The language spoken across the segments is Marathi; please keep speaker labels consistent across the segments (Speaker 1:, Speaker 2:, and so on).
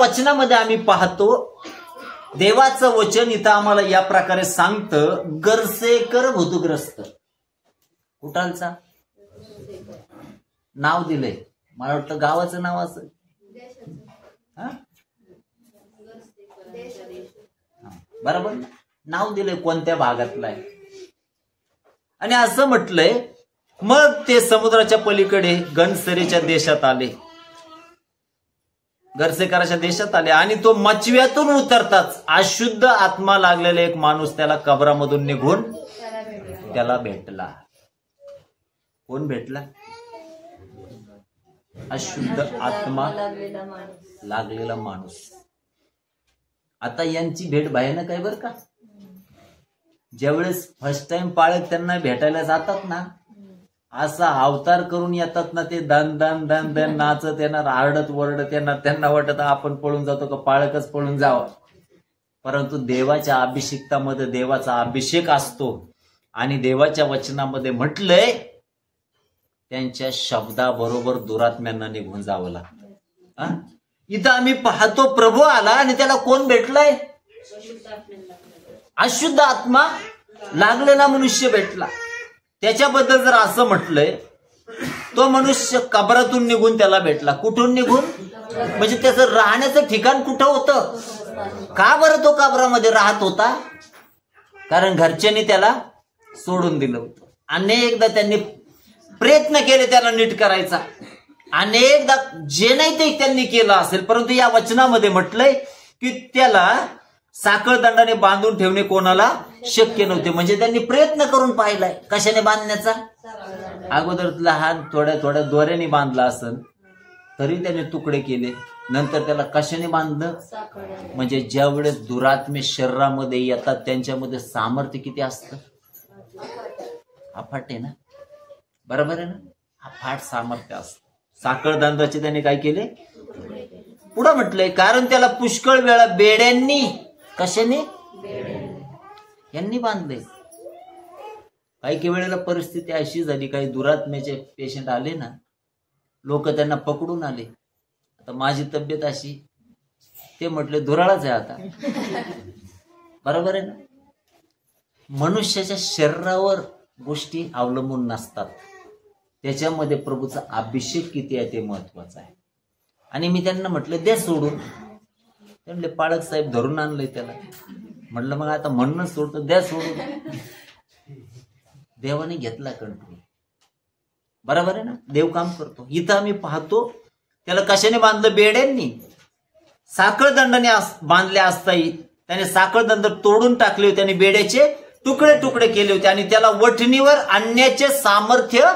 Speaker 1: वचनामध्ये आम्ही पाहतो, देवाचं वचन इथं आम्हाला या प्रकारे सांगतं, गर्सेकर भूतग्रस्त. कुठालचा नाव दिलंय, मला वाटतं गावाचं नाव असं. बरोबर, नाव दिलंय कोणत्या भागातलं आहे. आणि असं म्हटलंय, मग ते समुद्राच्या पलीकडे गणसरीच्या देशात आले, गर्सेकराच्या देशात आले. आणि तो मचव्यातून उतरताच अशुद्ध आत्मा लागलेला एक माणूस त्याला कबरामधून निघून त्याला भेटला. कोण भेटला? अशुद्ध आत्मा लागलेला माणूस. आता यांची भेट भयानक आहे बरं का. ज्यावेळेस फर्स्ट टाइम पाळक त्यांना भेटायला जातात ना, असा अवतार करून येतात ना, ते दन दन दन दन नाचत येणार, आरडत वरडत येणार. त्यांना वाटत आपण पळून जातो का पाळकच पळून जावं. परंतु देवाच्या अभिषेकामध्ये देवाचा अभिषेक असतो. आणि देवाच्या वचनामध्ये म्हटलंय, त्यांच्या शब्दाबरोबर दुरात्म्यांना निघून जावं लागतं. इथं आम्ही पाहतो, प्रभू आला आणि त्याला कोण भेटलाय? अशुद्ध आत्मा लागलेला मनुष्य भेटला. त्याच्याबद्दल जर असं म्हटलंय, तो मनुष्य कबरातून निघून त्याला भेटला. कुठून निघून? म्हणजे त्याचं राहण्याचं ठिकाण कुठं होतं? का बरं तो कबरामध्ये राहत होता? कारण घरच्यांनी त्याला सोडून दिलं होतं. अनेकदा त्यांनी प्रयत्न केले त्याला नीट करायचा, अनेकदा जे नाही ते त्यांनी केलं असेल. परंतु या वचनामध्ये म्हटलंय की त्याला साखळदंडाने बांधून ठेवणे कोणाला शक्य नव्हते. म्हणजे त्यांनी प्रयत्न करून पाहिलाय. कशाने बांधण्याचा? अगोदर लहान थोड्या थोड्या दोऱ्याने बांधला असेल, तरी त्याने तुकडे केले. नंतर त्याला कशाने बांधलं? म्हणजे ज्यावेळेस दुरात्मे शरीरामध्ये येतात, त्यांच्यामध्ये सामर्थ्य किती असतं? अफाट आहे ना, बरोबर आहे ना, अफाट सामर्थ्य असतं. साखळदंडाचे त्याने काय केले? पुढं म्हटलंय, कारण त्याला पुष्कळ वेळा बेड्यांनी, कशाने? यांनी बांधले. काही वेळेला परिस्थिती अशी झाली, काही दुरात्म्याचे पेशंट आले ना, लोक त्यांना पकडून आले. आता माझी तब्येत अशी, ते म्हटले दुराळाच आहे आता. बरोबर आहे ना. मनुष्याच्या शरीरावर गोष्टी अवलंबून नसतात, त्याच्यामध्ये प्रभूचा अभिषेक किती आहे ते महत्वाचं आहे. आणि मी त्यांना म्हटलं द्या सोडून. ते म्हणले पाळक साहेब धरून आणलंय त्याला. म्हटलं मग आता म्हणणं सोडतो, द्या सोडून. देवाने घेतला कंट्रोल. बरोबर आहे ना, देव काम करतो. इथं आम्ही पाहतो त्याला कशाने बांधलं? बेड्यांनी. साखळदंडाने बांधले असताही त्याने साखळदंड तोडून टाकले होते आणि बेड्याचे तुकडे तुकडे केले होते. आणि त्याला वठणीवर आणण्याचे सामर्थ्य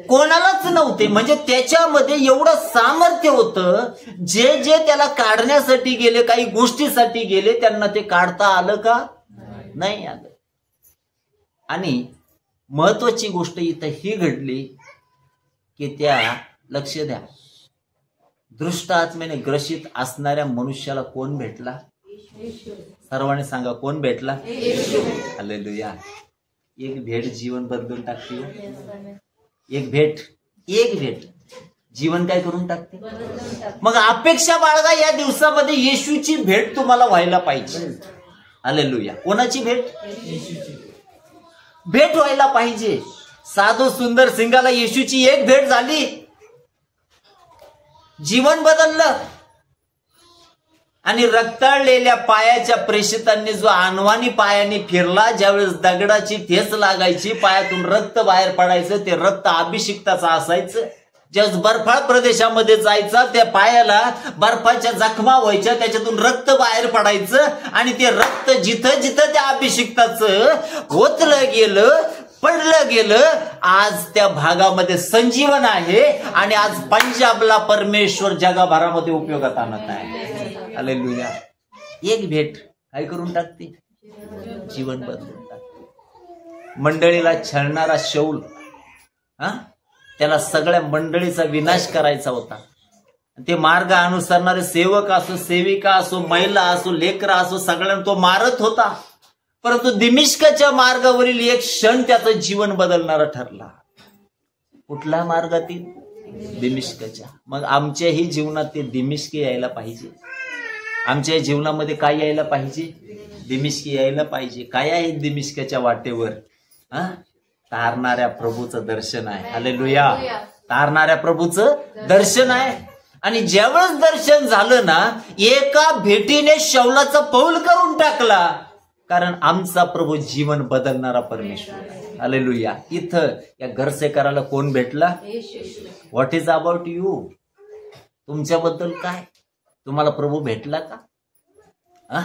Speaker 1: कोणालाच नव्हते. म्हणजे त्याच्यामध्ये एवढं सामर्थ्य होतं, जे जे त्याला काढण्यासाठी गेले, काही गोष्टीसाठी गेले, त्यांना ते काढता आलं का? नाही आलं. आणि महत्वाची गोष्ट इथं ही घडली की त्या, लक्ष द्या, दृष्ट आत्म्याने ग्रसित असणाऱ्या मनुष्याला कोण भेटला? सर्वांनी सांगा, कोण भेटला? हालेलुया. एक भेट जीवन बदलून टाकते. एक भेट जीवन काय करून टाकते? मग अपेक्षा बाळगा, या दिवसामध्ये येशूची भेट तुम्हाला व्हायला पाहिजे. हालेलुया. कोणाची भेट? भेट व्हायला पाहिजे. साधू सुंदर सिंगाला येशूची एक भेट झाली, जीवन बदललं. आणि रक्ताळलेल्या पायाच्या प्रेषितांनी जो अनवाणी पायाने फिरला, ज्यावेळेस दगडाची ठेच लागायची, पायातून रक्त बाहेर पडायचं, ते रक्त अभिषिक्ताचं असायचं. ज्यावेळेस बर्फाळ प्रदेशामध्ये जायचा, त्या पायाला बर्फाच्या जखमा व्हायच्या, त्याच्यातून रक्त बाहेर पडायचं. आणि ते रक्त जिथं जिथं त्या अभिषिक्ताचं ओतलं गेलं, पडलं गेलं, आज त्या भागामध्ये संजीवन आहे. आणि आज पंजाबला परमेश्वर जगभरामध्ये उपयोगात आणत आहे. हालेलुया. एक भेट काय करून टाकते? जीवन बदलून टाकते. मंडळीला छळणारा शौल, त्याला सगळ्या मंडळीचा विनाश करायचा होता. ते मार्ग अनुसरणारे सेवक असो, सेविका असो, महिला असो, लेकरा असो, सगळ्यांना तो मारत होता. परंतु दिमिश्काच्या मार्गावरील एक क्षण त्याचं जीवन बदलणारा ठरला. कुठल्या मार्गातील? दिमिष्कच्या. मग आमच्याही जीवनात ते दिमिष्क यायला पाहिजे. आमच्या जीवनामध्ये काय यायला पाहिजे? दिमिष्क यायला पाहिजे. काय आहे दिमिष्कच्या वाटेवर? तारणाऱ्या प्रभूचं दर्शन आहे. हालेलुया. तारणाऱ्या प्रभूचं दर्शन आहे. आणि ज्यावेळेस दर्शन झालं ना, एका भेटीने शौलाचं पौल करून टाकला. कारण आमचा प्रभू जीवन बदलणारा परमेश्वर आहे. हालेलुया. इथं या घरसेकराला कोण भेटला? What is about you? तुमच्याबद्दल काय? तुम्हाला प्रभू भेटला का?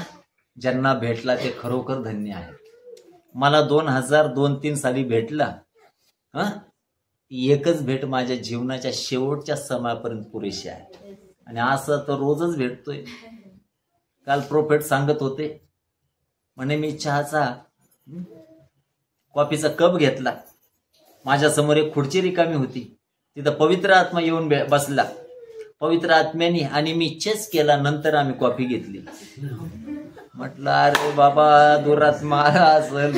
Speaker 1: ज्यांना भेटला ते खरोखर धन्य आहे. मला 2002-3 साली भेटला. एकच भेट माझ्या जीवनाच्या शेवटच्या समयापर्यंत पुरेशी आहे. आणि असं तर रोजच भेटतोय. काल प्रोफेट सांगत होते, म्हणे मी चहाचा कॉफीचा कप घेतला. माझ्या समोर एक खुर्ची रिकामी होती. तिथं पवित्र आत्मा येऊन बसला. पवित्र आत्म्याने आणि मी चेस केला. नंतर आम्ही कॉफी घेतली. म्हटलं अरे बाबा, दुरात्मा असेल,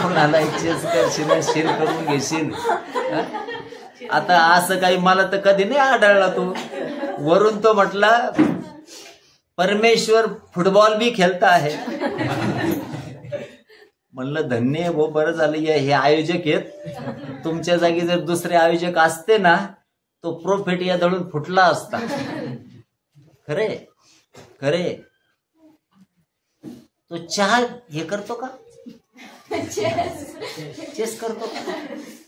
Speaker 1: कोणाला चेस करशील, शिर करून घेशील. आता असं काही मला तर कधी नाही आढळला. तो वरून तो म्हटला परमेश्वर फुटबॉल भी खेळता आहे. म्हणलं धन्य आहे भाऊ, बरं झालं हे आयोजक आहेत. तुमच्या जागी जर दुसरे आयोजक असते ना, तो प्रोफेट या दळून फुटला असता. खरे खरे. तो चहा हे करतो का? चेस करतो का?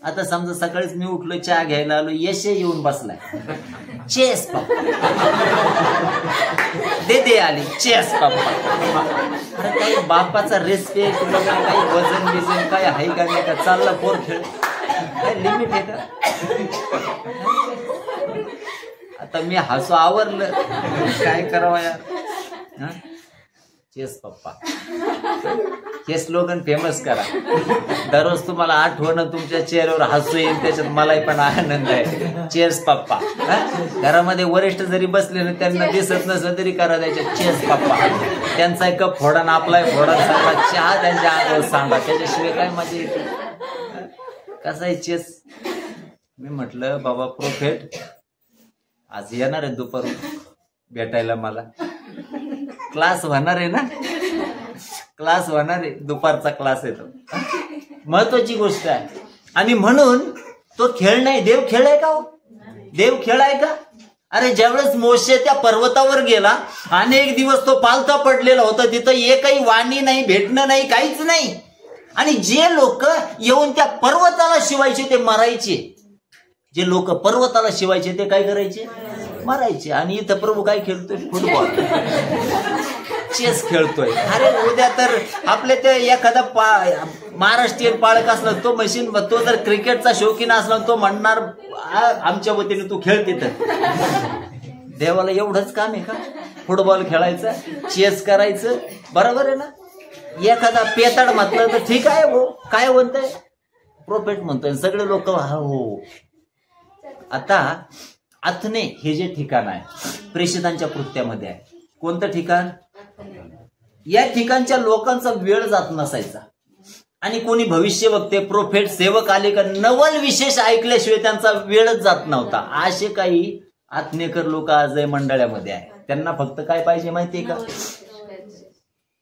Speaker 1: आता समजा सकाळीच मी उठलो, चहा घ्यायला आलो, यश येऊन बसलाय. चेस पप्पा दे आली चेस पप्पा. अरे काही बापाचा रिस्पेक्ट वगैरे, काही वजन बिजन काय आहे का नाही का? चालला पोर खेळ, काय लिमिट आहे का? आता मी हसू आवरलं, काय करावं यार. चेस पप्पा हे स्लोगन फेमस करा. दररोज तुम्हाला आठवणं, तुमच्या चेहऱ्यावर हसू येईल, त्याच्यात मलाही पण आनंद आहे. चेस पप्पा. घरामध्ये वरिष्ठ जरी बसले ना, त्यांना दिसत नसलं तरी करा द्यायचे चेस पप्पा. त्यांचा एक कप फोडा ना, आपलाही फोडा सांगा, चहा त्यांच्या अंगावर सांगा. त्याच्याशिवाय काय मजा येते? कसा आहे चेस? मी म्हटलं बाबा प्रोफेट आज येणार आहे दुपारून भेटायला. मला क्लास होणार आहे ना, क्लास होणार आहे, दुपारचा क्लास येतो. महत्वाची गोष्ट आहे. आणि म्हणून तो खेळ नाही, देव खेळ आहे का? देव खेळ आहे का? अरे ज्यावेळेस मोशे त्या पर्वतावर गेला, अनेक दिवस तो पालथा पडलेला होता. तिथं एकही वाणी नाही, भेटणं नाही, काहीच नाही. आणि जे लोक येऊन त्या पर्वताला शिवायचे ते मरायचे. जे लोक पर्वताला शिवायचे ते काय करायचे? मरायचे. आणि इथं प्रभू काय खेळतोय? फुटबॉल, चेस खेळतोय. अरे उद्या तर आपले ते एखादा महाराष्ट्रीयन पाळक असला, तो मशीन, तो जर क्रिकेटचा शौकीन असला, तो म्हणणार आमच्या वतीने तू खेळ तिथं. देवाला एवढंच काम आहे का? फुटबॉल खेळायचं, चेस करायचं, बरोबर आहे ना? एखादा पेताड म्हटलं तर ठीक आहे भाऊ, काय म्हणतंय? प्रोफेट म्हणतोय. सगळे लोक हो. आता अथने हे जे ठिकाण आहे प्रेषितांच्या कृत्यामध्ये आहे. कोणतं ठिकाण? या ठिकाणच्या लोकांचा वेळ जात नसायचा. आणि कोणी भविष्य वक्ते, प्रोफेट, सेवक आले का नवल विशेष ऐकल्याशिवाय त्यांचा वेळच जात नव्हता. असे काही आत्मेकर लोक आजही मंडळामध्ये आहे. त्यांना फक्त काय पाहिजे माहितीये का?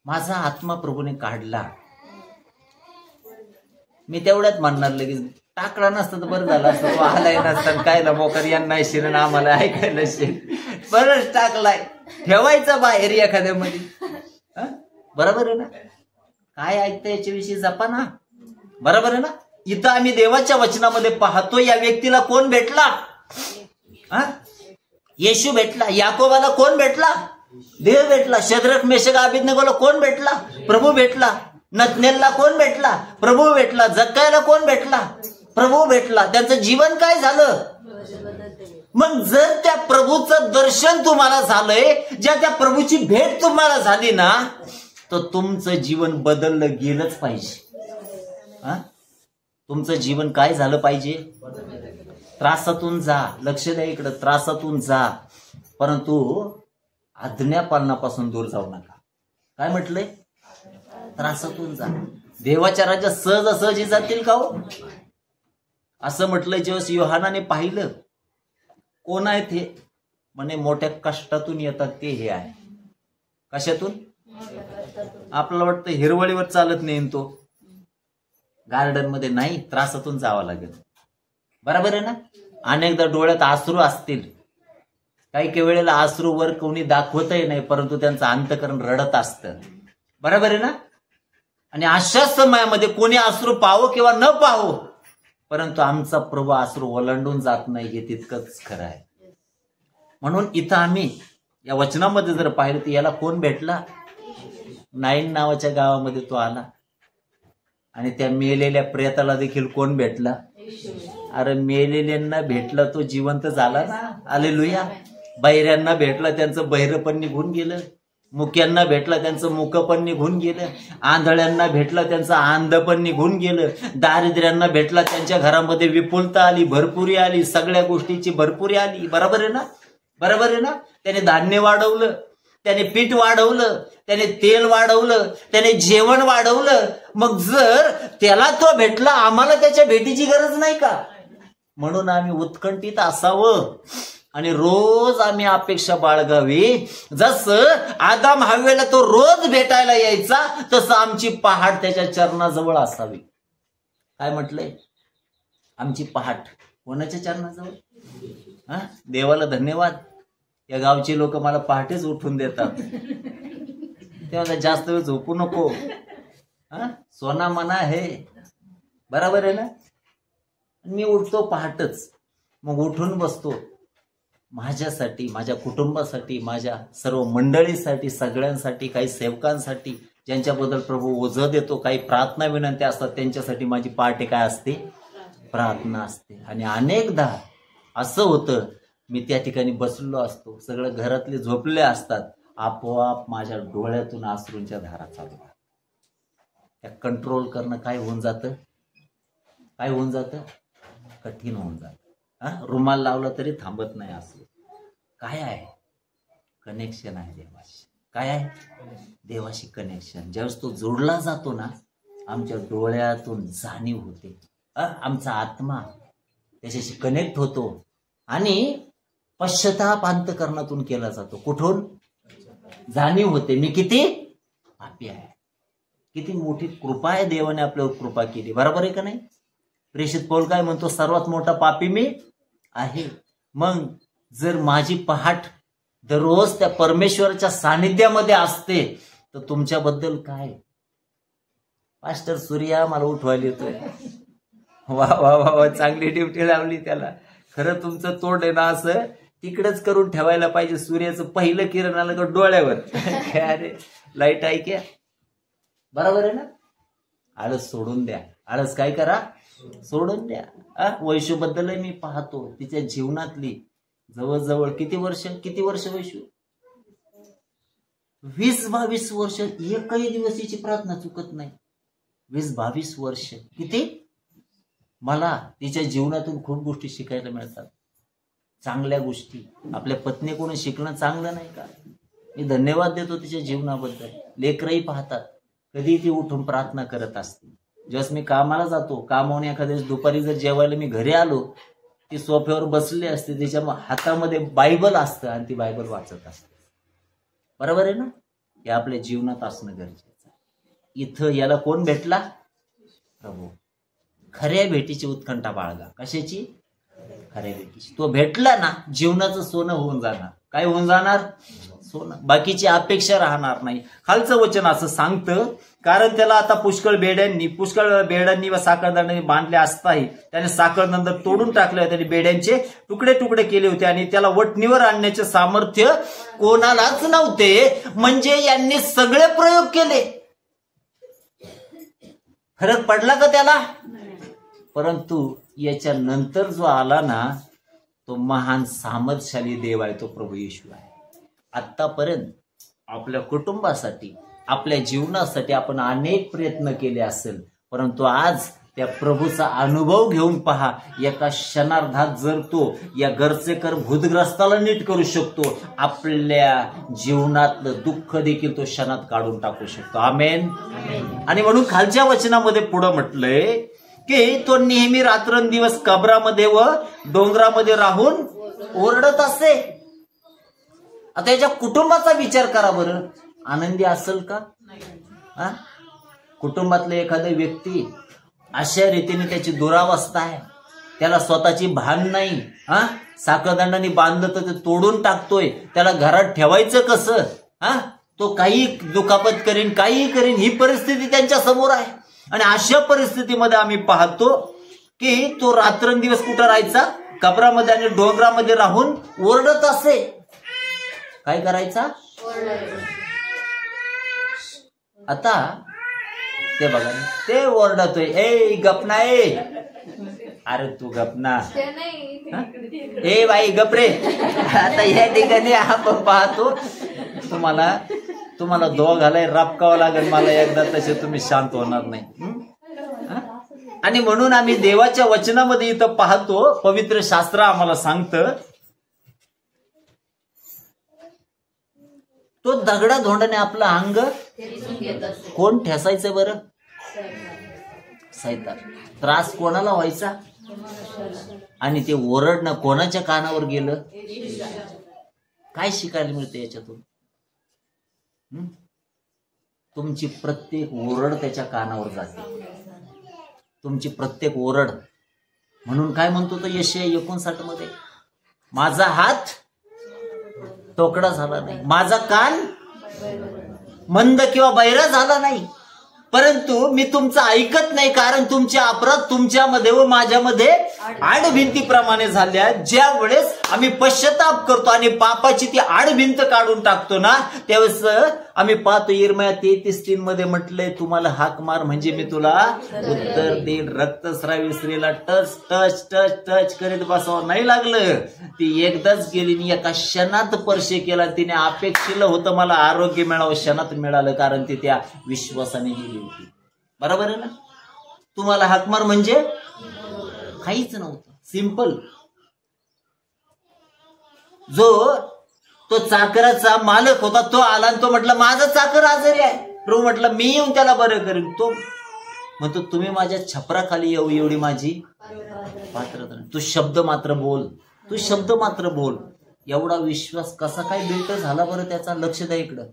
Speaker 1: माझा आत्मा प्रभूने काढला. मी तेवढ्यात म्हणणार लगेच टाकला नसतं तर बरं झालं असतं. तो आलाय नसतं, कायला मोकर यांना शिरण आम्हाला ऐकायला शिर. बरंच टाकलाय, ठेवायचा बाहेर एखाद्यामध्ये. बरोबर आहे ना? काय ऐकतं याच्याविषयी जपा ना, बरोबर आहे ना? इथं आम्ही देवाच्या वचनामध्ये पाहतो, या व्यक्तीला कोण भेटला? येशू भेटला. याकोबाला कोण भेटला? देव भेटला. शद्रक मेशक अबेदनेगोला कोण भेटला? प्रभू भेटला. नतनेलला कोण भेटला? प्रभू भेटला. जक्कायला कोण भेटला? प्रभू भेटला. त्यांचं जीवन काय झालं? मग जर त्या प्रभूचं दर्शन तुम्हाला झालंय, ज्या त्या प्रभूची भेट तुम्हाला झाली ना, तर तुमचं जीवन बदललं गेलंच पाहिजे. तुमचं जीवन काय झालं पाहिजे? त्रासातून जा. लक्ष द्या इकडं, त्रासातून जा, परंतु आज्ञापालनापासून दूर जाऊ नका. काय म्हटलंय? त्रासातून जा. देवाच्या राज्यात सहजासहजी जातील का हो? असं म्हटलंय, जेव्हा योहानाने पाहिलं कोण आहे ते, म्हणे मोठ्या कष्टातून येतात ते हे आहे. कशातून? आपल्याला वाटतं हिरवळीवर चालत नाही तो, गार्डन मध्ये नाही, त्रासातून जावं लागेल. बरोबर आहे ना? अनेकदा डोळ्यात अश्रू असतील, काही काही वेळेला अश्रू वर कोणी दाखवतही नाही, परंतु त्यांचं अंतःकरण रडत असतं. बरोबर आहे ना? आणि अशा समयामध्ये कोणी अश्रू पाहो किंवा न पाहो, परंतु आमचा प्रभू अश्रू ओलांडून जात नाही, हे तितकंच खरं आहे. म्हणून इथं आम्ही या वचनामध्ये जर पाहिलं तर याला कोण भेटला? नाईन नावाच्या गावामध्ये तो आला. आणि त्या मेलेल्या प्रेताला देखील कोण भेटला? अरे मेलेल्यांना भेटला तो जिवंत झाला ना. हालेलुया. बहिऱ्यांना भेटला, त्यांचं बहिरं पण निघून गेलं. मुक्यांना भेटला, त्यांचं मुक पण निघून गेलं. आंधळ्यांना भेटला, त्यांचं आंध पण निघून गेलं. दारिद्र्यांना भेटला, त्यांच्या घरामध्ये विपुलता आली, भरपुरी आली, सगळ्या गोष्टीची भरपुरी आली. बरोबर आहे ना? बरोबर आहे ना? त्याने धान्य वाढवलं, त्याने पीठ वाढवलं, त्याने तेल वाढवलं, त्याने जेवण वाढवलं. मग जर त्याला तो भेटला, आम्हाला त्याच्या भेटीची गरज नाही का? म्हणून आम्ही उत्कंठित असावं आणि रोज आम्ही अपेक्षा बाळगावी. जसं आदाम हव्वेला तो रोज भेटायला यायचा, तसं आमची पहाट त्याच्या चरणाजवळ असावी. काय म्हटलंय? आमची पहाट कोणाच्या चरणाजवळ? देवाला धन्यवाद, या गावची लोक मला पहाटेच उठून देतात. तेव्हा जास्त वेळ झोपू नको, सोना मना आहे. बरोबर आहे ना? मी उठतो पहाटच, मग उठून बसतो माझ्यासाठी, माझ्या कुटुंबासाठी, माझ्या सर्व मंडळीसाठी, सगळ्यांसाठी, काही सेवकांसाठी ज्यांच्याबद्दल प्रभू ओझं देतो, काही प्रार्थना विनंत्या असतात, त्यांच्यासाठी माझी पहाटे काय असते? प्रार्थना असते. आणि अनेकदा असं होतं, मी त्या ठिकाणी बसलेलो असतो, सगळं घरातले झोपले असतात, आपोआप माझ्या डोळ्यातून अश्रूंच्या धारा चालू होतात. त्या कंट्रोल करणं काय होऊन जातं? काय होऊन जातं? कठीण होऊन जातं. रुमाल लावला तरी थांबत नाही. असं काय आहे? कनेक्शन आहे देवाशी. काय आहे? देवाशी कनेक्शन. ज्यावेळेस तो जोडला जातो ना, आमच्या डोळ्यातून जाणीव होते, आमचा आत्मा त्याच्याशी कनेक्ट होतो आणि पश्चाताप अंतःकरणातून केला जातो. कुठून? जाणीव होते मी किती पापी आहे, किती मोठी कृपा आहे, देवाने आपल्यावर कृपा केली. बरोबर आहे का नाही? प्रेषित पौल काय म्हणतो? सर्वात मोठा पापी मी आहे. मग जर माझी पहाट दररोज त्या परमेश्वराच्या सानिध्यामध्ये असते, तर तुमच्याबद्दल काय? मास्टर सूर्या मला उठवायला येतोय. वा वा वा वा, चांगली ड्युटी लावली त्याला. खरं तुमचं तोंड आहे ना असं तिकडेच करून ठेवायला पाहिजे. सूर्याचं पहिलं किरण आलं का डोळ्यावर, अरे लाईट आहे क्या? बरोबर आहे ना? आळस सोडून द्या. आळस काय करा? सोडून द्या. वैशूबद्दलही मी पाहतो, तिच्या जीवनातली जवळजवळ किती वर्ष वैशू? 20-22 वर्ष. एकही दिवसाची प्रार्थना चुकत नाही. 20-22 वर्ष. किती? मला तिच्या जीवनातून खूप गोष्टी शिकायला मिळतात, चांगल्या गोष्टी. आपल्या पत्नीकडून शिकणं चांगलं नाही का? मी धन्यवाद देतो तिच्या जीवनाबद्दल. लेकरही पाहतात, कधी ती उठून प्रार्थना करत असते. ज्यावेळेस मी कामाला जातो, कामावून एखाद्या दुपारी जर जेवायला मी घरी आलो, ती सोफ्यावर बसली असते, तिच्या हातामध्ये बायबल असतं आणि ती बायबल वाचत असते. बरोबर आहे ना? हे आपल्या जीवनात असणं गरजेचं. इथं याला कोण भेटला? प्रभू. खऱ्या भेटीची उत्कंठा बाळगा. कशाची? खऱ्या भेटीची. तो भेटला ना, जीवनाचं सोनं होऊन जाणार. काय होऊन जाणार? सोनं. बाकीची अपेक्षा राहणार नाही. खालचं वचन असं सांगतं, कारण त्याला आता पुष्कळ बेड्यांनी व साखळदंडांनी बांधले असताही त्याने साखळदंड तोडून टाकले, त्याने बेड्यांचे तुकडे तुकडे केले होते आणि त्याला वटणीवर आणण्याचे सामर्थ्य कोणालाच नव्हते. म्हणजे यांनी सगळे प्रयोग केले, फरक पडला का त्याला? परंतु याच्या नंतर जो आला ना, तो महान सामर्थ्यशाली देव आहे, तो प्रभू येशू आहे. आतापर्यंत आपल्या कुटुंबासाठी, आपल्या जीवनासाठी आपण अनेक प्रयत्न केले असेल, परंतु आज त्या प्रभूचा अनुभव घेऊन पहा. एका क्षणार्धात जर तो या गरजेकर भूतग्रस्ताला नीट करू शकतो, आपल्या जीवनातलं दुःख देखील तो क्षणात काढून टाकू शकतो. आमेन. आणि म्हणून खालच्या वचनामध्ये पुढे म्हटलंय, की तो नेहमी रात्रंदिवस कबरामध्ये व डोंगरामध्ये राहून ओरडत असे. आता याच्या कुटुंबाचा विचार करा बरं, आनंदी असेल का? कुटुंबातले एखादी व्यक्ती अशा रीतीने त्याची दुरावस्था आहे, त्याला स्वतःची भान नाही, साखळदंडाने बांधलं तर ते तोडून टाकतोय, त्याला घरात ठेवायचं कसं? तो काही दुखापत करीन, काहीही करीन, ही परिस्थिती त्यांच्या समोर आहे. आणि अशा परिस्थितीमध्ये आम्ही पाहतो की तो रात्रंदिवस कुठं राहायचा? कबरामध्ये आणि डोंगरामध्ये राहून ओरडत असे. काय करायचा? आता ते बघा, ते ओरडतोय, ए गपना, ए अरे तू गपना, ए बाई गपरे. आता या ठिकाणी आपण पाहतो, तुम्हाला दोघाला राबकावं लागेल मला एकदा, तसे तुम्ही शांत होणार नाही. आणि म्हणून आम्ही देवाच्या वचनामध्ये इथं पाहतो, पवित्र शास्त्र आम्हाला सांगतं, तो दगडा धोंडाने आपलं अंग कोण ठेसायचं बरं? सैतान. त्रास कोणाला व्हायचा? आणि ते ओरडणं कोणाच्या कानावर गेलं? काय शिकायला मिळतं याच्यातून? तुमची प्रत्येक ओरड त्याच्या कानावर जाते, तुमची प्रत्येक ओरड. म्हणून काय म्हणतो तो यशाया 59 मध्ये, माझा हात तोकडा झाला नाही, माझा कान मंद किंवा बहिरा झाला नाही, परंतु मी तुमचं ऐकत नाही, कारण तुमचे अपराध तुमच्यामध्ये व माझ्यामध्ये आडभिंतीप्रमाणे झाल्या. ज्या वेळेस आम्ही पश्चाताप करतो आणि पापाची ती आडभिंत काढून टाकतो ना, त्यावेळेस आम्ही पाहतो यिर्मया 33:3 मध्ये म्हटलंय, तुम्हाला हाक मार म्हणजे मी तुला उत्तर देईन. रक्तस्रावी स्त्रीला टच टच टच टच करीत बसावं नाही लागलं, ती एकदाच गेली, एका क्षणात स्पर्श केला. तिने अपेक्षिलं होतं मला आरोग्य मिळावं, क्षणात मिळालं, कारण ती त्या विश्वासाने गेली होती. बरोबर आहे ना? तुम्हाला हाक मार म्हणजे काहीच नव्हतं, सिंपल. जो तो चाकराचा मालक होता, तो आला आणि तो म्हटलं माझा चाकर आजारी आहे. प्रभू म्हटलं मी येऊन त्याला बरं करीन. तो म्हणतो तुम्ही माझ्या छपराखाली येऊ एवढी माझी पात्रता नाही. तू शब्द मात्र बोल, तू शब्द मात्र बोल. एवढा विश्वास कसा काय बिल्ट झाला बरं त्याचा? लक्ष द्या इकडं.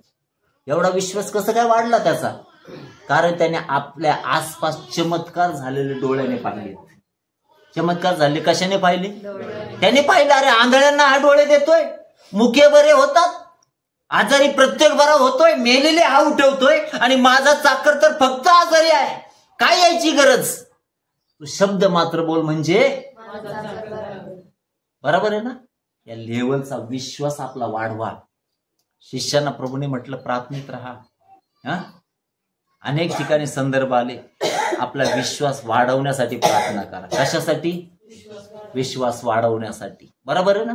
Speaker 1: एवढा विश्वास कसा काय वाढला त्याचा? कारण त्याने आपल्या आसपास चमत्कार झालेले डोळ्याने पाहिले. चमत्कार झाले कशाने पाहिले? त्याने पाहिलं, अरे आंधळ्यांना हा डोळे देतोय, मुके बरे होतात, आजारी प्रत्येक बरा होतोय, मेलेले हा उठवतोय, आणि माझा चाकर तर फक्त आजारी आहे, काय यायची गरज? तू शब्द मात्र बोल म्हणजे बरोबर आहे ना? या लेवलचा विश्वास आपला वाढवा. शिष्यांना प्रभूने म्हटलं प्रार्थनेत राहा. अनेक ठिकाणी संदर्भ आले, आपला विश्वास वाढवण्यासाठी प्रार्थना करा. कशासाठी? विश्वास वाढवण्यासाठी. बरोबर आहे ना?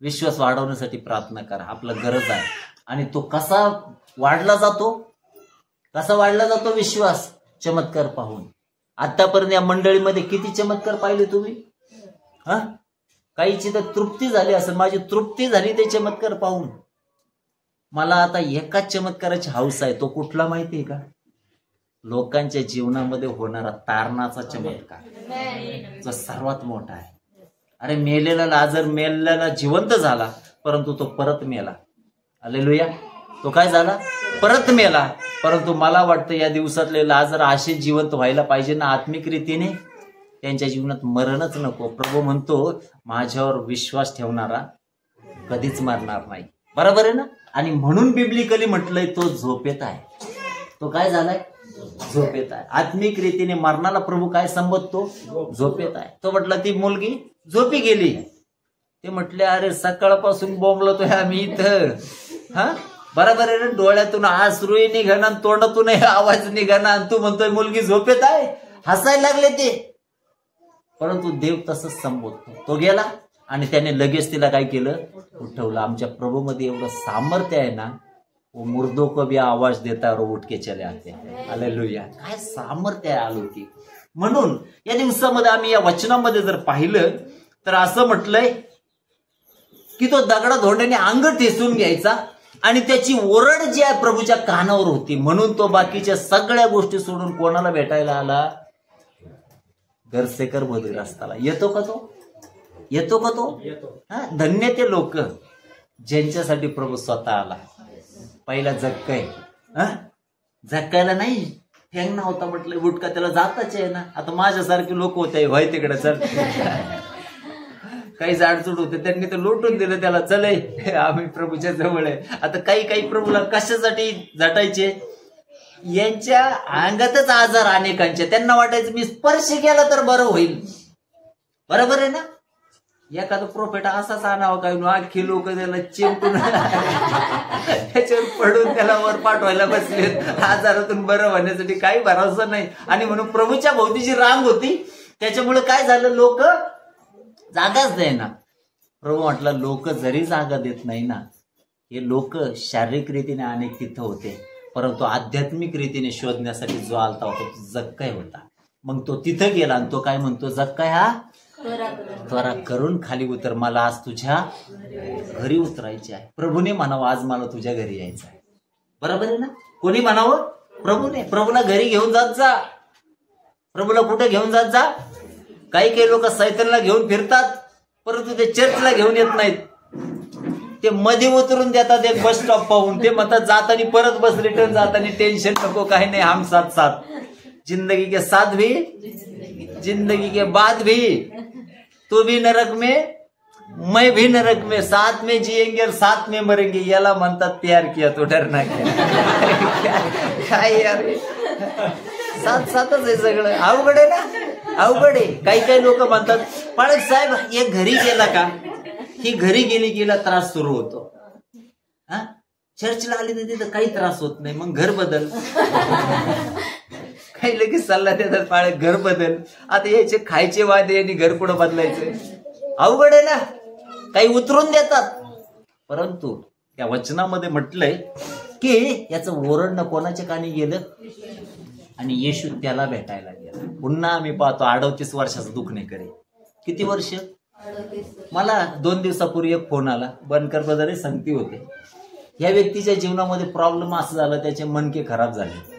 Speaker 1: विश्वास वाढवण्यासाठी प्रार्थना करा. आपला गरज आहे. आणि तो कसा वाढला जातो? कसा वाढला जातो विश्वास? चमत्कार पाहून. आतापर्यंत या मंडळीमध्ये किती चमत्कार पाहिले तुम्ही? काहीची तर तृप्ती झाली असेल. माझी तृप्ती झाली ते चमत्कार पाहून. मला आता एकाच चमत्काराची हौस आहे. तो कुठला माहिती आहे का? लोकांच्या जीवनामध्ये होणारा तारणाचा चमत्कार, जो सर्वात मोठा आहे. अरे मेलेला लाजर मेलेला जिवंत झाला, परंतु तो परत मेला. हालेलुया. तो काय झाला? परत मेला. परंतु मला वाटतं या दिवसातले लाजर असे जिवंत व्हायला पाहिजे ना आत्मिक रीतीने. त्यांच्या जीवनात मरणच नको. प्रभू म्हणतो माझ्यावर विश्वास ठेवणारा कधीच मरणार नाही. बरोबर आहे ना? आणि म्हणून बिब्लिकली म्हटलंय तो झोपेत आहे. तो काय झालाय? झोपेत आहे. आत्मिक रीतीने मरणाला प्रभू काय संबोधतो? झोपेत आहे. तो म्हटला ती मुलगी झोपी गेली. ते म्हटले अरे सकाळपासून बोंबलतोय आम्ही इथं. बरोबर आहे ना? डोळ्यातून अश्रूही निघाना, तोंडातूनही आवाज निघाना, आणि तू म्हणतोय मुलगी झोपेत आहे. हसायला लागले ते. परंतु देव तसंच संबोधतो. तो गेला आणि त्याने लगेच तिला काय केलं? उठवलं. आमच्या प्रभूमध्ये एवढं सामर्थ्य आहे ना, वो मुर्दों को भी आवाज देता और उठ के चले आते हैं. हालेलुया. काय सामर्थ्य आहे अलौकिक. म्हणून या दिवसामध्ये आम्ही या वचनामध्ये जर पाहिलं तर असं म्हटलंय की तो दगडा धोंड्याने अंग ठेसून घ्यायचा आणि त्याची ओरड जी आहे प्रभूच्या कानावर होती. म्हणून तो बाकीच्या सगळ्या गोष्टी सोडून कोणाला भेटायला आला? घर से कर मधुर रस्ताला. येतो का तो? येतो का तो? हा, धन्य ते लोक ज्यांच्यासाठी प्रभू स्वतः आला. पहिला जक्कय, जक्कायला नाही ठेंगणा होता म्हटलं गुटका, त्याला जाताच आहे ना. आता माझ्यासारखे लोक होते व्हाय तिकडे चल, काही जाडचूड होते त्यांनी तर लोटून दिलं त्याला, चल आम्ही प्रभूच्या जवळ आहे. आता काही प्रभूला कशासाठी झटायचे? यांच्या अंगातच आजार अनेकांचे, त्यांना वाटायचं मी स्पर्श केला तर बरं होईल. बरोबर आहे ना? एखादा प्रोफेट असाच आणावा काय, अख्खी लोक त्याला चिमटून त्याच्यावर पडून त्याला वर पाठवायला बसले, आजारातून बरं होण्यासाठी काही भरोसा नाही. आणि म्हणून प्रभूच्या भोवतीची रांग होती, त्याच्यामुळे काय झालं, लोक जागाच नाही ना. प्रभू म्हटलं लोक जरी जागा देत नाही ना, हे लोक शारीरिक रीतीने अनेक तिथं होते, परंतु आध्यात्मिक रीतीने शोधण्यासाठी जो आलता होता तो जक्काय होता. मग तो तिथं गेला आणि तो काय म्हणतो, जक्काय हा त्वरा करून खाली उतर, मला आज तुझ्या घरी उतरायचे आहे. प्रभूने म्हणावं आज मला तुझ्या घरी यायचं आहे. बरोबर आहे ना? कोणी म्हणावं? प्रभूने. प्रभूला घरी घेऊन जात जा. प्रभूला कुठे घेऊन जात जा? काही लोक सैतानला घेऊन फिरतात, परंतु ते चर्चला घेऊन येत नाहीत. ते मध्ये उतरून देतात एक बस स्टॉप पाहून. ते म्हणतात जातानी परत बस रिटर्न जातानी टेन्शन नको, काही नाही, हम साथ साथ, जिंदगी के साथ भी जिंदगी के बाद भी, तू भी नरक में मैं भी नरक में, साथ में जिएंगे और साथ में मरेंगे. याला म्हणतात प्यार किया तो डरना क्या. काय यार, साथ साथच आहे सगळं. अवघड आहे ना, अवघड आहे. काही लोक म्हणतात पाळक साहेब एक घरी गेला का, ही घरी गेला त्रास सुरू होतो. हा, चर्चला आली तर तिथं काही त्रास होत नाही, मग घर बदल. काही लगेच सल्ला देतात पाळक घर बदल. आता याचे खायचे वादे आणि घर कुठं बदलायचं, अवघड आहे ना. काही उतरून देतात, परंतु या वचनामध्ये म्हटलंय की याचं ओरडणं कोणाच्या कानी गेलं, आणि येशू त्याला भेटायला गेला. पुन्हा आम्ही पाहतो 38 वर्षाचं दुःख नाही करे. किती वर्ष? मला 2 दिवसापूर्वी एक फोन आला, बनकर ब्रदर सांगती होते, या व्यक्तीच्या जीवनामध्ये प्रॉब्लेम असं झालं, त्याचे मनके खराब झाले.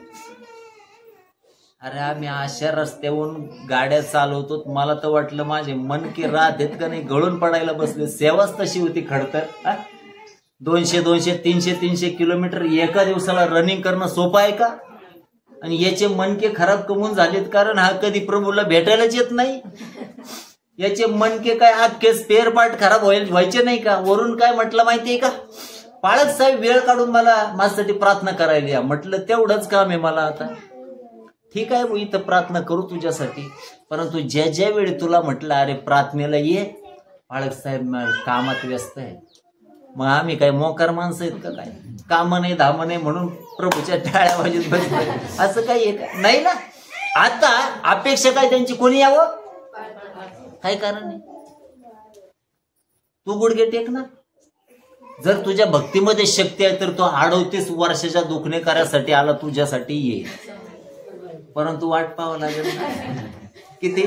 Speaker 1: अरे आम्ही अशा रस्त्यावरून गाड्या चालवतो, मला तर वाटलं माझे मनके राहत का नाही, गळून पडायला बसले. सेवाच तशी होती खडतर. 200 300 किलोमीटर एका दिवसाला रनिंग करणं सोपं आहे का? आणि याचे मनके खराब कमून झालेत, कारण हा कधी प्रभूला भेटायलाच येत नाही. याचे मनके काय अख्खे स्पेअर पार्ट खराब व्हायचे नाही का? वरून काय म्हटलं माहितीये का, पाळक साहेब वेळ काढून मला माझ्यासाठी प्रार्थना करायला या. म्हटलं तेवढंच काम आहे मला आता. ठीक आहे भाऊ, इथं प्रार्थना करू तुझ्यासाठी, परंतु ज्या वेळी तुला म्हटलं अरे प्रार्थनेला ये, पाळक साहेब कामात व्यस्त आहे. मग आम्ही काय मोकार माणसं आहेत का? काय काम नाही धाम नाही म्हणून प्रभूच्या टाळ्या वाजत बसले, असं काही नाही ना. आता अपेक्षा काय त्यांची, कोणी यावं, काय कारण नाही. तू गुडघे टेक ना. जर तुझ्या भक्तीमध्ये शक्ती आहे तर तो 38 वर्षाच्या दुखणेकऱ्यासाठी आला, तुझ्यासाठी ये. परंतु वाट पाहावं लागेल. किती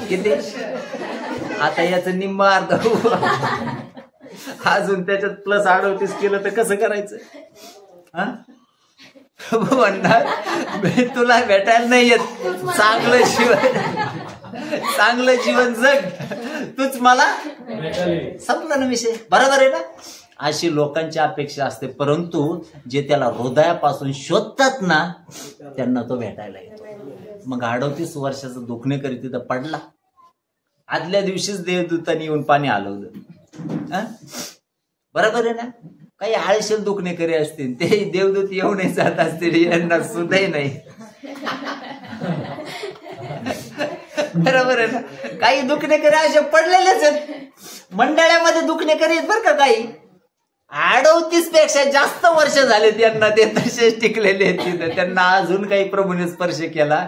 Speaker 1: किती आता याचं निम्म अर्ध, अजून त्याच्यात प्लस 38 केलं तर कसं करायचं? म्हणणार मी तुला भेटायला नाही येत, चांगलं जीवन जग, तूच मला. संपला ना विषय. बरोबर आहे ना? अशी लोकांची अपेक्षा असते, परंतु जे त्याला हृदयापासून शोधतात ना त्यांना तो भेटायला येतो. मग 38 वर्षाचं दुखणेकरी तिथं पडला. आदल्या दिवशीच देवदूतांनी येऊन पाणी हलवलं. बरोबर आहे ना? काही आळशील दुखणेकरी असतील, ते देवदूत येऊनही जात असतील, यांना सुद्धा नाही. बरोबर आहे ना? काही दुखणेकरी असे पडलेलेच आहेत मंडळामध्ये, दुखणेकरी आहेत बरं का. काही 38 पेक्षा जास्त वर्ष झाले त्यांना, ते तसेच टिकलेले आहेत तिथे. त्यांना अजून काही प्रभूने स्पर्श केला.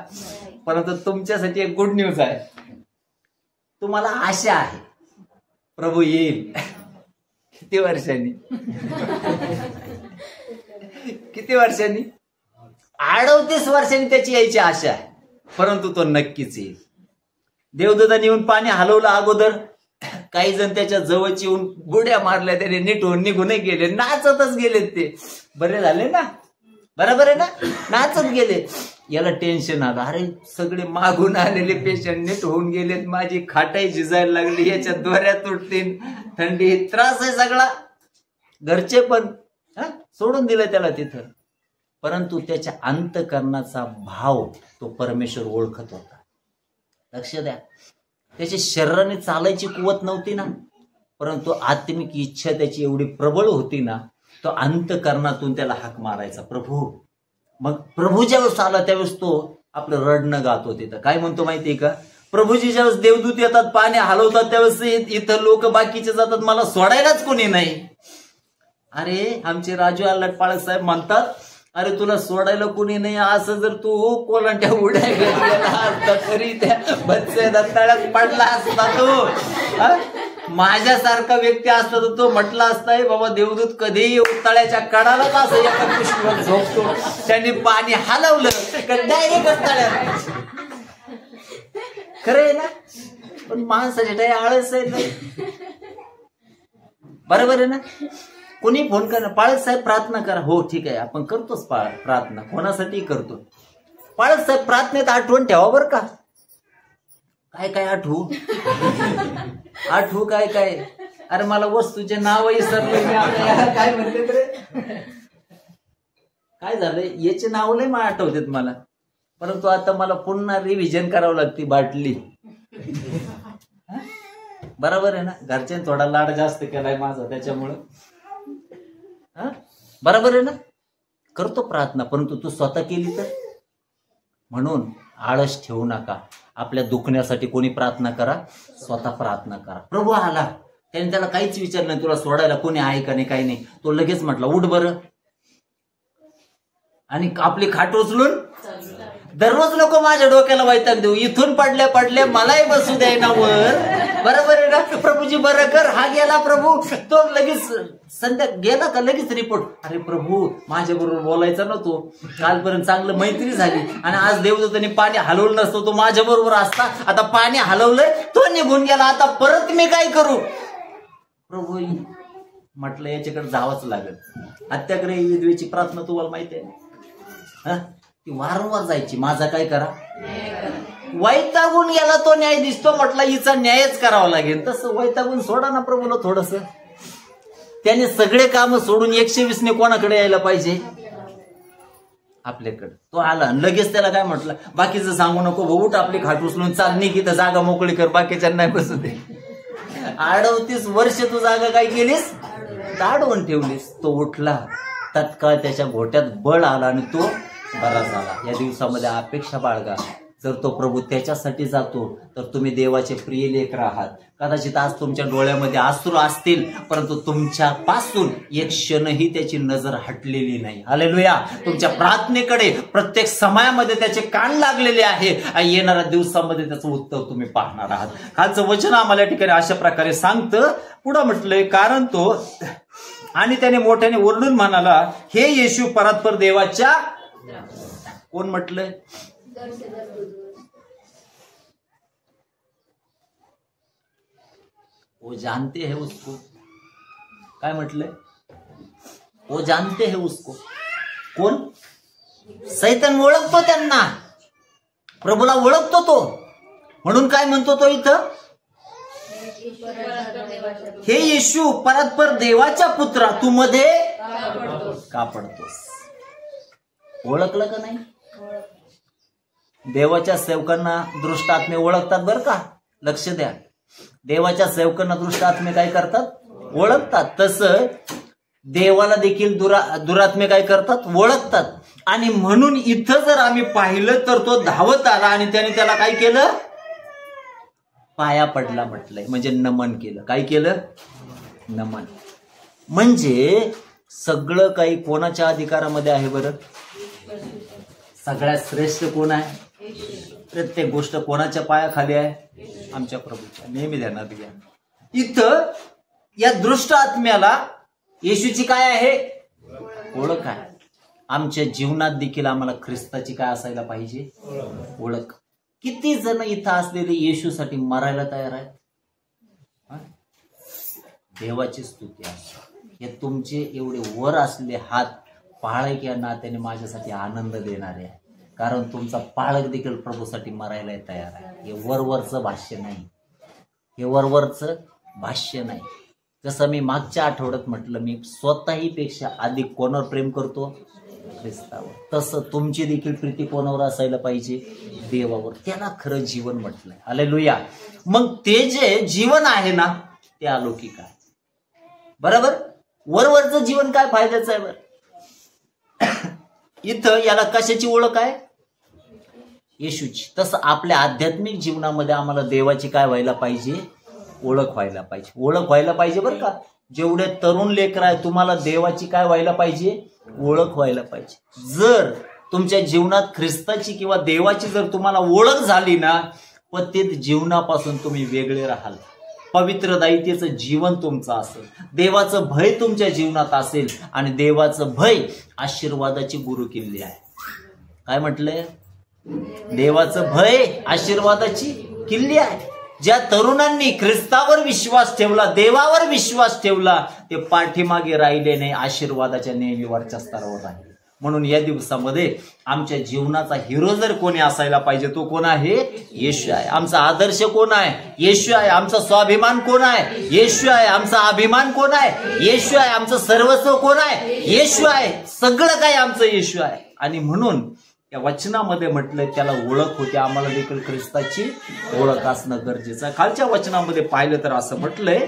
Speaker 1: परंतु तुमच्यासाठी एक गुड न्यूज आहे, तुम्हाला आशा आहे, प्रभू येईल. किती वर्षांनी? किती वर्षांनी? 38 वर्षांनी त्याची यायची आशा आहे, परंतु तो नक्कीच येईल. देवदूतांनी येऊन पाणी हलवलं अगोदर. काही जण त्याच्या जवळची येऊन बुड्या मारल्या, त्याने नीट होऊन निघूनही गेले, नाचतच गेलेत ते. बरे झाले ना? बरोबर आहे ना, नाचत गेले. याला टेन्शन आलं, अरे सगळे मागून आलेले पेशंट नीट होऊन गेलेत, माझी खाटाई झिजायला लागली, याच्या दोऱ्या तुटतील, थंडी, त्रास आहे सगळा. घरचे पण सोडून दिलं त्याला तिथं. परंतु त्याच्या अंतःकरणाचा भाव तो परमेश्वर ओळखत होता. लक्ष द्या, त्याच्या शरीराने चालायची कुवत नव्हती ना, परंतु आत्मिक इच्छा त्याची एवढी प्रबळ होती ना, तो अंतःकरणातून त्याला हाक मारायचा, प्रभू. मग प्रभू ज्यावेळेस आला त्यावेळेस तो आपलं रडणं गातो तिथं. काय म्हणतो माहितीये का, प्रभूजी ज्यावेळेस देवदूत येतात, पाणी हलवतात, त्यावेळेस इथं लोक बाकीचे जातात, मला सोडायलाच कोणी नाही. अरे आमचे राजू आल्हाट पाळक साहेब म्हणतात, अरे तुला सोडायला कोणी नाही, असं जर तू कोलांट्या उड्या घेतलेला असता तरी त्या बच्चे दत्ताळ्यात पडला असता तो. माझ्यासारखा व्यक्ती असता तर तो म्हटला असता, बाबा देवदूत कधीही तळ्याच्या कडालाच असं एका पुष्पावर झोपतो, त्यांनी पाणी हलवलं डायरेक्ट तळ्यात. खरं आहे ना, पण माणसाच्या काही आळस आहे नाही. बरोबर आहे ना. कोणी फोन करा, पाळक साहेब प्रार्थना करा, हो ठीक आहे आपण करतोच प्रार्थना, कोणासाठी करतो. पाळक साहेब प्रार्थनेत आठवण ठेवा बरं का. काय काय आठवू काय काय, अरे मला वस्तूचे नाव विसरले मी. काय म्हणते रे, काय झालंय, याचे नाव लय आठवतात मला, परंतु आता मला पुन्हा रिव्हिजन करावं लागते. बाटली, बरोबर आहे ना, घरच्यांनी थोडा लाड जास्त केलाय माझा त्याच्यामुळं. बरोबर आहे ना, करतो प्रार्थना, परंतु तू स्वतः केली तर. म्हणून आळस ठेवू नका. आपल्या दुखण्यासाठी कोणी प्रार्थना करा, स्वतः प्रार्थना करा. प्रभू आला, त्याने त्याला काहीच विचारलं नाही, तुला सोडायला कोणी आहे का नाही, काही नाही. तो लगेच म्हटला उठ बरं, आणि आपली खाट उचलून. दररोज लोक माझ्या डोक्याला वैताग देऊ, इथून पडल्या मलाही बसू द्याय ना वर. बरोबर आहे ना, प्रभूजी बरं कर. हा गेला प्रभू, तो लगेच संध्या गेला का लगेच रिपोर्ट, अरे प्रभू माझ्या बरोबर बोलायचा ना, तो कालपर्यंत चांगलं मैत्री झाली आणि आज देवदूतांनी पाणी हलवलं नसतो, तो माझ्या बरोबर असता, आता पाणी हलवलंय, तो निघून गेला, आता परत मी काय करू. प्रभू म्हटलं याच्याकडे जावंच लागेल. हत्याग्रही विधवेची प्रार्थना तुम्हाला माहिती आहे, ती वारंवार जायची, माझा काय करा. वैतागून गेला तो न्यायाधीश, तो म्हटला हिचा न्यायच करावा लागेल. तसं वैतागून सोडा ना प्रभूला थोडस. त्याने सगळे काम सोडून 120 ने कोणाकडे यायला पाहिजे, आपल्याकडे. तो आला लगेच त्याला काय म्हटलं, बाकीचं सांगू नको भाऊ, उठ आपली खाट उचलून चाल, निघ इथं जागा मोकळी कर, बाकीच्या नाही बसू दे. 38 वर्ष तू जागा काय केलीस, दाडवून ठेवलीस. तो उठला, तत्काळ त्याच्या घोट्यात बळ आला आणि तो बरा झाला. या दिवसामध्ये अपेक्षा बाळगा, जर तो प्रभू त्याच्यासाठी जातो तर तुम्ही देवाचे प्रिय लेकर आहात. कदाचित आज तुमच्या डोळ्यामध्ये अश्रू असतील, परंतु तुमच्यापासून एक क्षणही त्याची नजर हटलेली नाही. हालेलुया. तुमच्या प्रार्थनेकडे प्रत्येक समयामध्ये त्याचे कान लागलेले आहे. येणाऱ्या दिवसामध्ये त्याचं उत्तर तुम्ही पाहणार आहात. खालचं वचन आम्हाला या ठिकाणी अशा प्रकारे सांगतं. पुढे म्हटलंय, कारण तो आणि त्याने मोठ्याने ओरडून म्हणाला, हे येशू परात्पर देवाच्या. कोण म्हटलंय, वो जानते हैं उसको. काय म्हटलंय, वो जानते हैं उसको. कोण, सैतान ओळखतो त्यांना, प्रभूला ओळखतो तो. म्हणून काय म्हणतो तो इथं, हे येशू परात्पर देवाच्या पुत्रा, तू मध्ये का पडतोस. ओळखलं का नाही. देवाच्या सेवकांना दृष्ट आत्मे ओळखतात बरं का, लक्ष द्या. देवाच्या सेवकांना दृष्ट आत्मे काय करतात, ओळखतात. तसं देवाला देखील दुरात्मे काय करतात, ओळखतात. आणि म्हणून इथं जर आम्ही पाहिलं तर तो धावत आला आणि त्याने त्याला काय केलं, पाया पडला म्हटलंय, म्हणजे नमन केलं. काय केलं, नमन. म्हणजे सगळं काही कोणाच्या अधिकारामध्ये आहे बरं, सगळ्यात श्रेष्ठ कोण आहे, प्रत्येक गोष्ट कोणाच्या पायाखाली आहे, आमच्या प्रभूच्या. नेहमी ध्यानात घ्या. इथं या दृष्ट आत्म्याला येशूची काय आहे, ओळख आहे. आमच्या जीवनात देखील आम्हाला ख्रिस्ताची काय असायला पाहिजे, ओळख. किती जण इथं असलेले येशूसाठी मरायला तयार आहेत. देवाची स्तुती आहे. हे तुमचे एवढे वर असलेले हात पाळक या नात्याने माझ्यासाठी आनंद देणारे आहे, कारण तुमचा पाळक देखील प्रभूसाठी मरायला तयार आहे. हे वरवरचं भाष्य नाही, हे वरवरचं भाष्य नाही. जसं मी मागच्या आठवड्यात म्हटलं, मी स्वतःही पेक्षा अधिक कोणावर प्रेम करतो? ख्रिस्तावर. तसं तुमची देखील प्रीती कोणावर असायला पाहिजे? देवावर. त्याला खरं जीवन म्हटलंय. हालेलुया. मग ते जे जीवन आहे ना ते अलौकिक आहे. बरोबर. वरवरचं जीवन काय फायद्याचं आहे? बरं, इथं याला कशाची ओळख आहे? येशूची. तसं आपल्या आध्यात्मिक जीवनामध्ये आम्हाला देवाची काय व्हायला पाहिजे? ओळख व्हायला पाहिजे. ओळख व्हायला पाहिजे बरं का. जेवढे तरुण लेकर आहे तुम्हाला देवाची काय व्हायला पाहिजे? ओळख व्हायला पाहिजे. जर तुमच्या जीवनात ख्रिस्ताची किंवा देवाची जर तुम्हाला ओळख झाली ना, पतित जीवनापासून तुम्ही वेगळे राहाल. पवित्रदायितेचं जीवन तुमचं असेल, देवाचं भय तुमच्या जीवनात असेल, आणि देवाचं भय आशीर्वादाची गुरुकिल्ली आहे. काय म्हटलंय? देवाचं भय आशीर्वादाची किल्ली आहे. ज्या तरुणांनी ख्रिस्तावर विश्वास ठेवला, देवावर विश्वास ठेवला, ते पाठीमागे राहिले नाही, आशीर्वादाच्या नेहमी वरच्या स्तरावर राहिले. म्हणून या दिवसामध्ये आमच्या जीवनाचा हिरो जर कोणी असायला पाहिजे, तो कोण आहे? येशू आहे. आमचा आदर्श कोण आहे? येशू आहे. आमचा स्वाभिमान कोण आहे? येशू आहे. आमचा अभिमान कोण आहे? येशू आहे. आमचं सर्वस्व कोण आहे? येशू आहे. सगळं काही आमचं येशू आहे. आणि म्हणून या वचनामध्ये म्हटलंय त्याला ओळख होती. आम्हाला देखील ख्रिस्ताची ओळख असणं गरजेचं आहे. खालच्या वचनामध्ये पाहिलं तर असं म्हटलंय,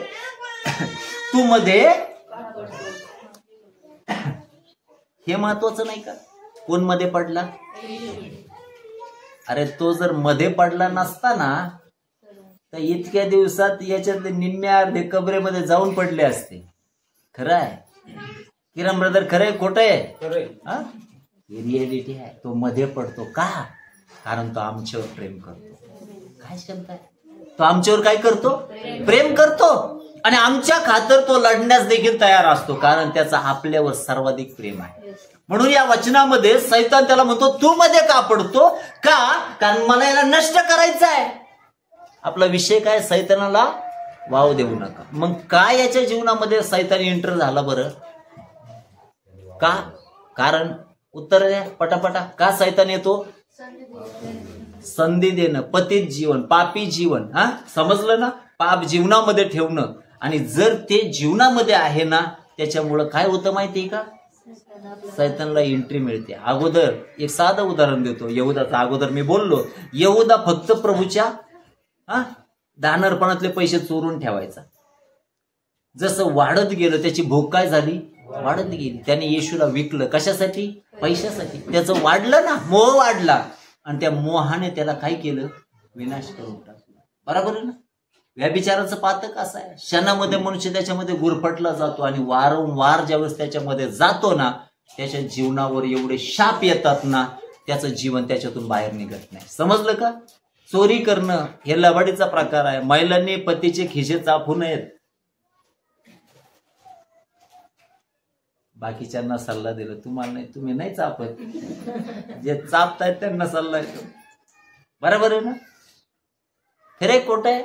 Speaker 1: तू मध्ये, हे महत्वाचं नाही का? कोण मध्ये पडला? अरे तो जर मध्ये पडला नसता ना तर इतक्या दिवसात याच्यातले निम्मे अर्धे कबरेमध्ये जाऊन पडले असते. खरं आहे किरण ब्रदर? खरंय खोट आहे? रिएलिटी आहे. तो मध्ये पडतो का? कारण तो आमच्यावर प्रेम करतो. काय शब्द आहे? तो आमच्यावर काय करतो? प्रेम करतो. आणि आमच्या खातर तो लढण्यास देखील तयार असतो, कारण त्याचा आपल्यावर सर्वाधिक प्रेम आहे. म्हणून या वचनामध्ये सैतान त्याला म्हणतो, तू मध्ये का पडतो? का? कारण मला याला नष्ट करायचं आहे. आपला विषय काय? सैतानाला वाव देऊ नका. मग काय याच्या जीवनामध्ये सैतान एंटर झाला बरं? का? कारण उत्तर द्या पटापटा. का सैतान येतो? संधी देणं, पतित जीवन, पापी जीवन. समजलं ना? पाप जीवनामध्ये ठेवणं. आणि जर ते जीवनामध्ये आहे ना, त्याच्यामुळं काय होतं माहितीये का? सैतानला एंट्री मिळते. अगोदर एक साधं उदाहरण देतो. यहुदाचं अगोदर मी बोललो. यहुदा फक्त प्रभूच्या दानर्पणातले पैसे चोरून ठेवायचा. जसं वाढत गेलं त्याची भूक काय झाली? वाढत गेली. त्याने येशूला विकलं. कशासाठी? पैशासाठी. त्याचं वाढलं ना, मोह वाढला, आणि त्या मोहाने त्याला काय केलं? विनाश करून टाकला. बरोबर आहे ना? व्यभिचाराचं पातक असं आहे. क्षणामध्ये मनुष्य त्याच्यामध्ये गुरफटला जातो, आणि वारंवार ज्यावेळेस त्याच्यामध्ये जातो ना, त्याच्या जीवनावर एवढे शाप येतात ना, त्याचं जीवन त्याच्यातून बाहेर निघत नाही. समजलं का? चोरी करणं हे लबाडीचा प्रकार आहे. महिलांनी पतीचे खिसे चापू नयेत. बाकीच्यांना सल्ला दिला, तुम्हाला नाही, तुम्ही नाही चापत. जे चापतायत त्यांना सल्ला येतो. बरोबर आहे ना? खरे खोट आहे?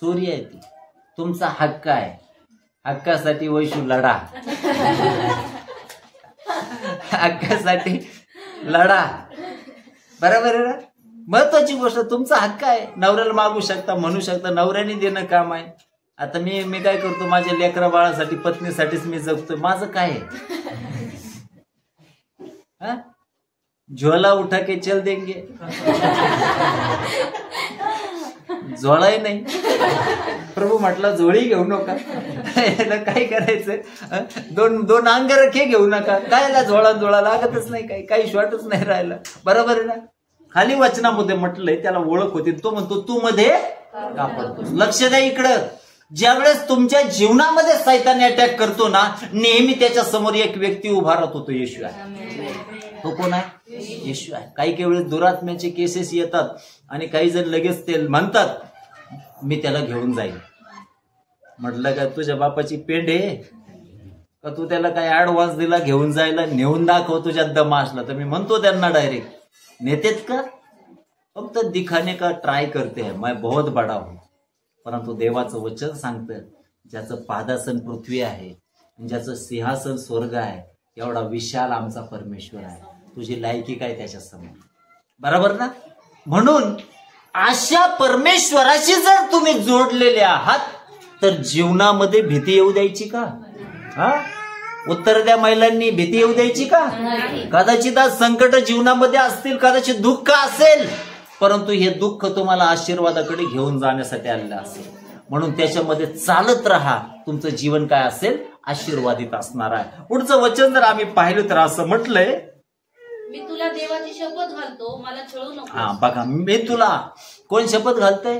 Speaker 1: चोरी आहे ती. तुमचा हक्क आहे. हक्कासाठी वैशू लढा. हक्कासाठी लढा. बरोबर आहे ना? महत्वाची गोष्ट, तुमचा हक्क आहे. नवऱ्याला मागू शकता, म्हणू शकता, नवऱ्याने देणं काम आहे. आता मी काय करतो? माझ्या लेकरा बाळासाठी, पत्नीसाठीच मी जगतोय. माझं काय आहे? झोला उठा के चल देंगे. झोळाही नाही. प्रभू म्हटला झोळी घेऊ नका. याला काय करायचं? दोन अंगरखे घेऊ नका. कायला झोळा लागतच नाही, काही शॉर्टच नाही राहिला. बरोबर आहे ना? खाली वचनामध्ये म्हटलंय त्याला ओळख होती. तो म्हणतो, तू मध्ये का पडतोस? लक्ष द्या इकडं. ज्यावेळेस तुमच्या जीवनामध्ये सैतान अटॅक करतो ना, नेहमी त्याच्या समोर एक व्यक्ती उभा राहतो. तो येशू आहे. तो कोण आहे? येशू आहे. काही वेळेस दुरात्म्याचे केसेस येतात, आणि काही जण लगेच ते म्हणतात, मी त्याला घेऊन जाईल. म्हटलं का तुझ्या बापाची पेंड आहे का? तू त्याला काय ऍडव्हान्स दिला घेऊन जायला? नेऊन दाखव तुझ्यात दम असला तर. मी म्हणतो त्यांना डायरेक्ट, नेतेत का? फक्त दिखाने का ट्राय करते है, मैं बहुत बडा हूं. परंतु देवाचं वचन सांगतं, ज्याचं पादासन पृथ्वी आहे, ज्याचं सिंहासन स्वर्ग आहे, एवढा विशाल आमचा परमेश्वर आहे, तुझी लायकी काय त्याच्या समोर, बरोबर ना? म्हणून अशा परमेश्वराशी जर तुम्ही जोडलेले आहात तर जीवनामध्ये भीती येऊ द्यायची का? उत्तर द्या महिलांनी, भीती येऊ द्यायची का? कदाचित आज संकट जीवनामध्ये असतील, कदाचित दुःख असेल, परंतु हे दुःख तुम्हाला आशीर्वादाकडे घेऊन जाण्यासाठी आलेलं असेल, म्हणून त्याच्यामध्ये चालत राहा. तुमचं जीवन काय असेल? आशीर्वादित असणार आहे. पुढचं वचन जर आम्ही पाहिलं तर असं म्हटलंय,
Speaker 2: मी तुला देवाची शपथ घालतो, मला छळू नको.
Speaker 1: बघा, मी तुला कोण शपथ घालतंय?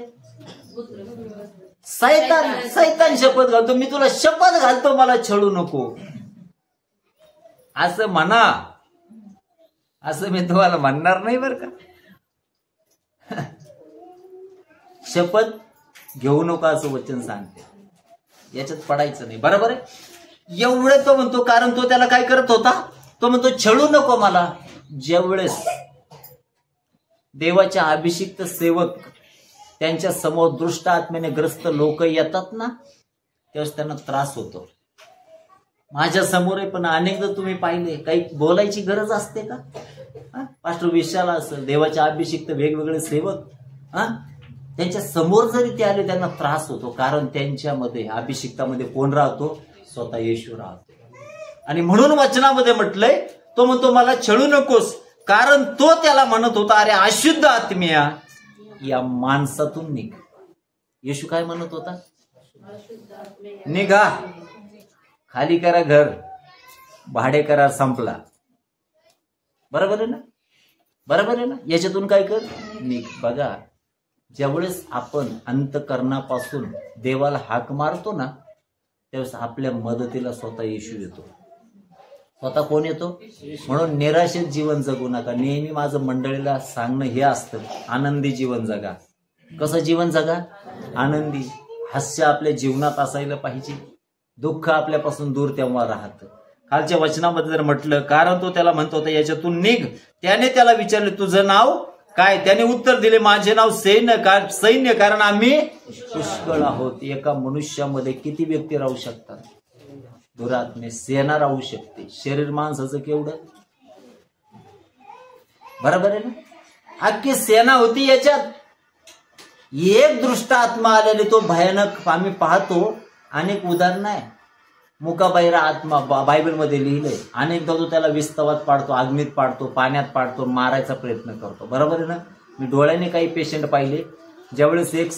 Speaker 1: सैतान शपथ घालतो. मी तुला शपथ घालतो, मला छळू नको असं म्हणा. असं मी तुम्हाला म्हणणार नाही बरं का. शपथ घेऊ नका असं वचन सांगते, याच्यात पडायचं नाही, बरोबर आहे? एवढे तो म्हणतो, कारण तो त्याला काय करत होता? तो म्हणतो छळू नको मला. ज्यावेळेस देवाच्या अभिषिक्त सेवक त्यांच्या समोर दुष्ट आत्म्याने ग्रस्त लोक येतात ना, त्यावेळेस त्यांना त्रास होतो. माझ्या समोर आहे, पण अनेकदा तुम्ही पाहिले, काही बोलायची गरज असते का? पास्टर विशाल असेल, देवाच्या अभिषिक्त वेगवेगळे सेवक, त्यांच्या समोर जरी ते आले त्यांना त्रास होतो, कारण त्यांच्यामध्ये अभिषिक्तामध्ये कोण राहतो? स्वतः येशू राहतो. आणि म्हणून वचनामध्ये म्हटलंय, तो म्हणतो मला छळू नकोस, कारण तो त्याला म्हणत होता, अरे अशुद्ध आत्म्या या माणसातून निघ. येशू काय म्हणत होता? निघा, खाली करा घर, भाडे करा, संपला. बरोबर आहे ना? बरोबर आहे ना? याच्यातून काय कर? निघ. बघा, ज्यावेळेस आपण अंतःकरणापासून देवाला हाक मारतो ना, त्यावेळेस आपल्या मदतीला स्वतः येशू येतो. स्वतः कोण येतो? म्हणून निराशेत जीवन जगू नका. नेहमी माझं मंडळीला सांगणं हे असतं, आनंदी जीवन जगा. कसं जीवन जगा? आनंदी. हास्य आपल्या जीवनात असायला पाहिजे. दुःख आपल्यापासून दूर तेव्हा राहतं. कालच्या वचनामध्ये जर म्हटलं, कारण तो त्याला म्हणतो होता याच्यातून निघ. त्याने त्याला विचारले, तुझं नाव काय? त्याने उत्तर दिले, माझे नाव सैन्य, कारण आम्ही पुष्कळ आहोत. एका मनुष्यामध्ये किती व्यक्ती राहू शकतात? दुरात्मे सेना राहू शकते. शरीर माणसाचं केवढं, बरोबर आहे ना? अख्खी सेना होती याच्यात. एक दृष्ट आत्मा आलेले, तो भयानक. आम्ही पाहतो अनेक उदाहरणं आहे. मुकाबैरा आत्मा बायबलमध्ये लिहिलंय. अनेकदा तो त्याला विस्तवात पाडतो, अग्नीत पाडतो, पाण्यात पाडतो, मारायचा प्रयत्न करतो, बरोबर आहे ना? मी डोळ्याने काही पेशंट पाहिले. ज्यावेळेस एक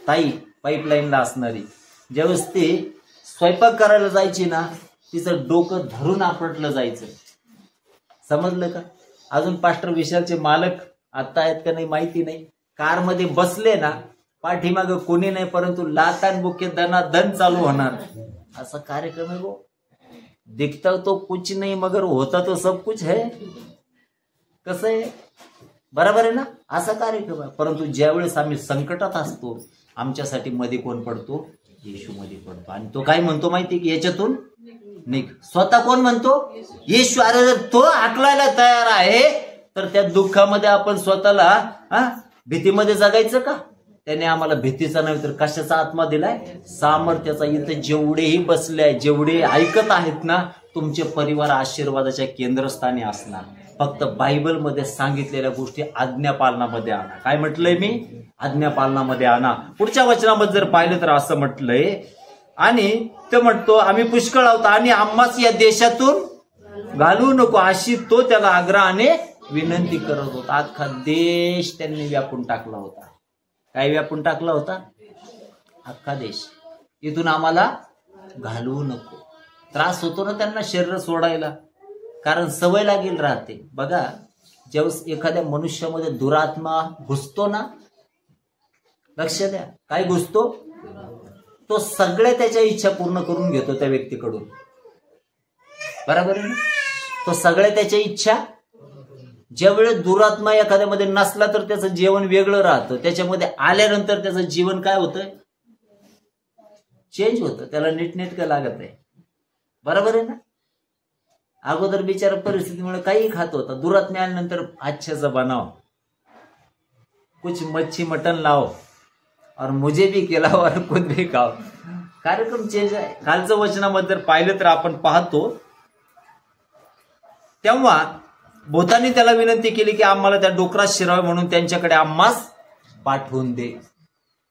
Speaker 1: ताई पाईपलाईनला असणारी, ज्यावेळेस ती स्वयंपाक करायला जायची ना, तिचं डोकं धरून आपटलं जायचं. समजलं का? अजून पास्टर विशालचे मालक आता आहेत का नाही माहिती नाही, कारमध्ये बसले ना, पाठीमागं कोणी नाही, परंतु लातान बुके दन चालू होणार. असा कार्यक्रम आहे वो. दिखता तो कुछ नहीं मगर होता तो सब कुछ है. कसं आहे? बरोबर आहे ना? असा कार्यक्रम आहे. परंतु ज्यावेळेस आम्ही संकटात असतो, आमच्यासाठी मध्ये कोण पडतो? येशू मध्ये पडतो. आणि तो काय म्हणतो माहिती की याच्यातून निघ. स्वतः कोण म्हणतो? येशू. अरे जर तो हाकलायला तयार आहे, तर त्या दुःखामध्ये आपण स्वतःला भीतीमध्ये जगायचं का? त्याने आम्हाला भीतीचा नव्हे तर कशाचा आत्मा दिलाय? सामर्थ्याचा. इथं जेवढेही बसले आहे, जेवढे ऐकत आहेत ना, तुमचे परिवार आशीर्वादाच्या केंद्रस्थानी असणार. फक्त बायबलमध्ये सांगितलेल्या गोष्टी आज्ञापालनामध्ये आणा. काय म्हटलंय मी? आज्ञापालनामध्ये आणा. पुढच्या वचनामध्ये जर पाहिलं तर असं म्हटलंय, आणि ते म्हणतो आम्ही पुष्कळ आहोत आणि आम्हाच या देशातून घालवू नको, अशी तो त्याला आग्रहाने विनंती करत होता. अख्खा देश त्यांनी व्यापून टाकला होता. काय व्यापून टाकला होता? अख्खा देश. इथून आम्हाला घालवू नको. त्रास होतो ना त्यांना शरीर सोडायला, कारण सवय लागेल राहते. बघा, जेव्हा एखाद्या मनुष्यामध्ये दुरात्मा घुसतो ना, लक्ष द्या, काय घुसतो? तो सगळ्या त्याच्या इच्छा पूर्ण करून घेतो त्या व्यक्तीकडून, बरोबर आहे ना? तो सगळ्या त्याच्या इच्छा. ज्यावेळेस दुरात्मा एखाद्यामध्ये नसला तर त्याचं जीवन वेगळं राहतं. त्याच्यामध्ये आल्यानंतर त्याचं जीवन काय होतं? चेंज होतं. त्याला नीटनेटकं लागत आहे, बरोबर आहे ना? अगोदर बिचारा परिस्थितीमुळे काही खात होता. दुरात्मा आल्यानंतर अच्छाचा बनाव, कुछ मच्छी मटन लाओ और मुझे भी खिलाओ और खुद भी खाओ. कार्यक्रम चेंज आहे. कालचं वचनामध्ये जर पाहिलं तर आपण पाहतो तेव्हा भूतानी त्याला विनंती केली की आम्हाला त्या डुकरात शिरावे म्हणून त्यांच्याकडे आम्हास पाठवून दे.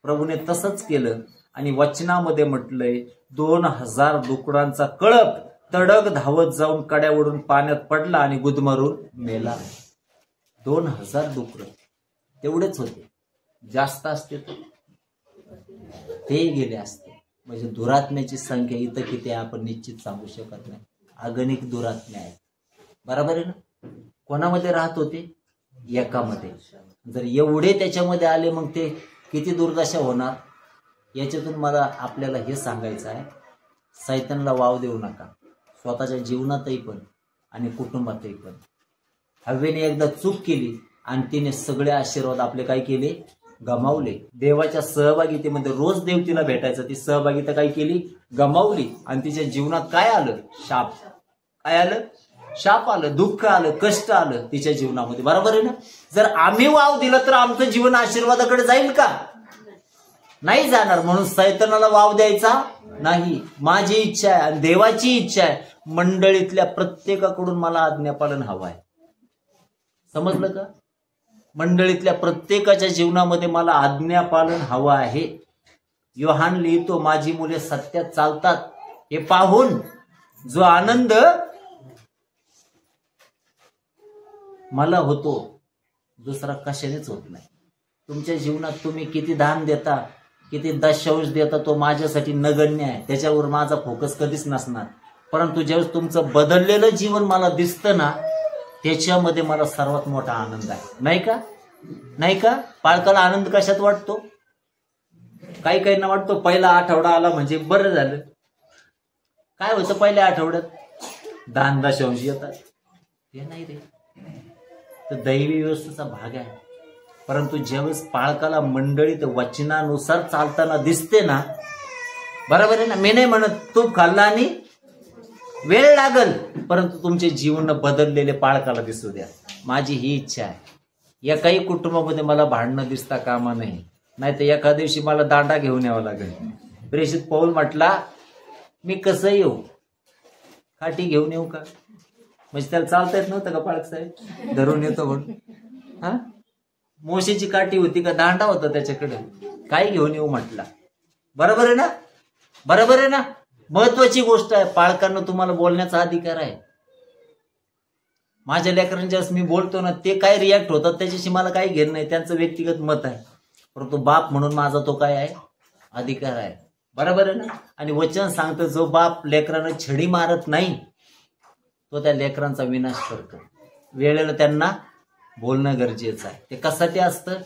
Speaker 1: प्रभूने तसंच केलं आणि वचनामध्ये म्हटलंय 2000 डुकरांचा कळप तडक धावत जाऊन कड्यावरून पाण्यात पडला आणि गुदमरून मेला. 2000 डुकर तेवढेच होते, जास्त असते तर ते गेले असते. म्हणजे दुरात्म्याची संख्या इथं किती आहे आपण निश्चित सांगू शकत नाही. अगणित दुरात्म्या आहेत. बरोबर आहे ना. कोणामध्ये राहत होते? एकामध्ये. जर एवढे त्याच्यामध्ये आले मग ते किती दुर्दशा होणार. याच्यातून मला आपल्याला हे सांगायचं आहे, सैतानला वाव देऊ नका, स्वतःच्या जीवनातही पण आणि कुटुंबातही पण. हवेने एकदा चूक केली आणि तिने सगळे आशीर्वाद आपले काय केले? गमावले. देवाच्या सहभागितेमध्ये रोज देव तिला भेटायचा, ती सहभागिता काय केली? गमावली. आणि तिच्या जीवनात काय आलं? शाप. काय आलं? शाप आलं, दुःख आलं, कष्ट आलं तिच्या जीवनामध्ये. बरोबर आहे ना. जर आम्ही वाव दिला तर आमचं जीवन आशीर्वादाकडे जाईल का? नाही जाणार. म्हणून सैतानाला वाव द्यायचा नाही. माझी इच्छा आहे आणि देवाची इच्छा आहे, मंडळीतल्या प्रत्येकाकडून मला आज्ञापालन हवं आहे. समजलं का? मंडळीतल्या प्रत्येकाच्या जीवनामध्ये मला आज्ञापालन हवं आहे. योहान लिहितो, माझी मुले सत्यात चालतात हे पाहून जो आनंद मला होतो दुसरा कशानेच होत नाही. तुमच्या जीवनात तुम्ही किती दान देता, किती दशांश देता, तो माझ्यासाठी नगण्य आहे. त्याच्यावर माझा फोकस कधीच नसणार. परंतु ज्यावेळेस तुमचं बदललेलं जीवन मला दिसतं ना, त्याच्यामध्ये मला सर्वात मोठा आनंद आहे. नाही का? नाही का? पाळकाला आनंद कशात वाटतो? काही काहींना वाटतो पहिला आठवडा आला म्हणजे बरं झालं. काय होतं पहिल्या आठवड्यात? दान दशांश येतात. ते नाही रे, तर दैवी व्यवस्थेचा भाग आहे. परंतु ज्यावेळेस पाळकाला मंडळीत वचनानुसार चालताना दिसते ना, बरोबर आहे ना. मी नाही म्हणत तूप खाल्ला आणि वेळ लागल, परंतु तुमचे जीवन बदललेले पाळकाला दिसू द्या. माझी ही इच्छा आहे. एकाही कुटुंबामध्ये मला भांडणं दिसता कामा नाही, नाही तर एका दिवशी मला दांडा घेऊन यावा लागेल. प्रेषित पौल म्हटला, मी कसं येऊ? काठी घेऊन येऊ का? म्हणजे त्याला चालता येत नव्हतं का पाळक साहेब? धरून येतो म्हणून. हा, मोशीची काठी होती का दांडा होता त्याच्याकडे? काय घेऊन येऊ म्हटला. बरोबर आहे ना. बरोबर आहे ना. महत्वाची गोष्ट आहे. पाळकांना तुम्हाला बोलण्याचा अधिकार आहे. माझ्या लेकरांच्या मी बोलतो ना, ते काय रिॲक्ट होतात त्याच्याशी मला काही घेणं नाही, त्यांचं व्यक्तिगत मत आहे. परंतु बाप म्हणून माझा तो काय आहे? अधिकार आहे. बरोबर आहे ना. आणि वचन सांगतं, जो बाप लेकरांना छडी मारत नाही तो त्या लेकरांचा विनाश करतो. वेळेला त्यांना बोलणं गरजेचं आहे. ते कशासाठी असतं?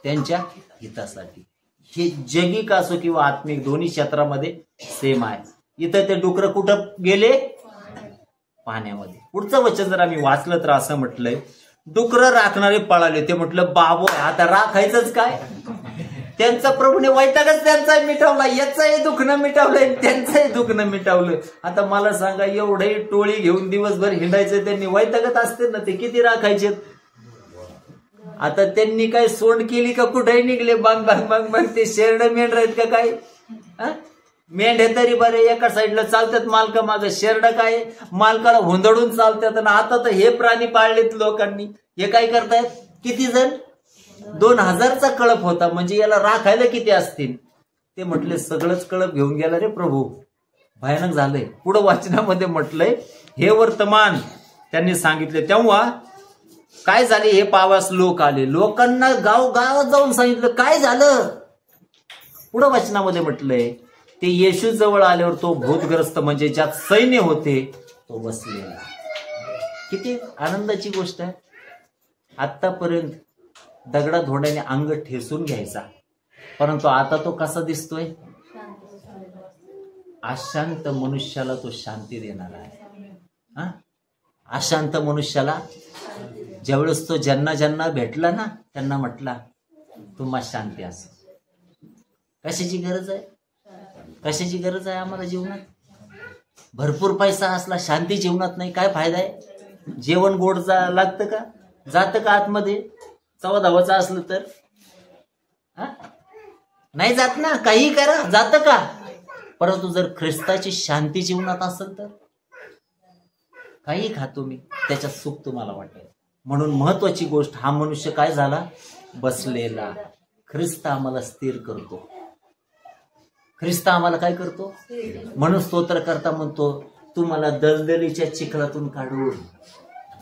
Speaker 1: त्यांच्या हितासाठी. हे जगिक असो किंवा आत्मिक, दोन्ही क्षेत्रामध्ये सेम आहे. इथं ते डुकर कुठं गेले? पाण्यामध्ये. पुढचं वचन जर आम्ही वाचलं तर असं म्हटलंय, डुकर राखणारे पळाले. ते म्हटलं, बाबो आता राखायचंच काय? त्यांचा प्रभूने वैतागच त्यांचाही मिटवला, याचंही दुखणं मिटवलंय, त्यांचंही दुखणं मिटवलं. आता मला सांगा, एवढे टोळी घेऊन दिवसभर हिंडायचं, त्यांनी वैतागत असते ना, ते किती राखायचे? आता त्यांनी काय सोंड केली का कुठेही निघले बांग बांग बांग बांग. ते शेरड मेंढर आहेत का काय? मेंढे तरी बरे एका साईडला चालतात मालका मागं, शेरड काय मालकाला हुंदडून चालतात. आणि आता तर हे प्राणी पाळलेत लोकांनी. हे काय करतायत? किती जण? 2000चा कळप होता, म्हणजे याला राखायला किती असतील? ते म्हटले, सगळंच कळप घेऊन गेला रे प्रभू. भयानक झालंय. पुढं वाचनामध्ये म्हटलंय, हे वर्तमान त्यांनी सांगितले. तेव्हा काय झाले? हे पावास लोक आले. लोकांना गावात जाऊन सांगितलं काय झालं. पुढं वचनामध्ये म्हटलंय, ते येशू जवळ आल्यावर तो भूतग्रस्त म्हणजे ज्यात सैन्य होते तो बसलेला. किती आनंदाची गोष्ट आहे. आतापर्यंत दगडा धोड्याने अंग ठेसून घ्यायचा, परंतु आता तो कसा दिसतोय? अशांत मनुष्याला तो शांती देणार आहे. अशांत मनुष्याला ज्यावेळेस तो ज्यांना भेटला ना, त्यांना म्हटला तुम्हा शांती असो. कशाची गरज आहे? कशाची गरज आहे आम्हाला जीवनात? भरपूर पैसा असला, शांती जीवनात नाही, काय फायदा आहे? जेवण गोड लागतं का? जातं का आतमध्ये? चवा धावाचं असलं तर नाही जात ना. काही करा, जातं का? परंतु जर ख्रिस्ताची शांती जीवनात असेल तर काही खातो मी, त्याच्यात सुख तुम्हाला वाटेल. म्हणून महत्वाची गोष्ट, हा मनुष्य काय झाला? बसलेला. ख्रिस्त आम्हाला स्थिर करतो. ख्रिस्त आम्हाला काय करतो? म्हणून स्तोत्रकर्ता म्हणतो, तू मला दलदलीच्या चिखलातून काढून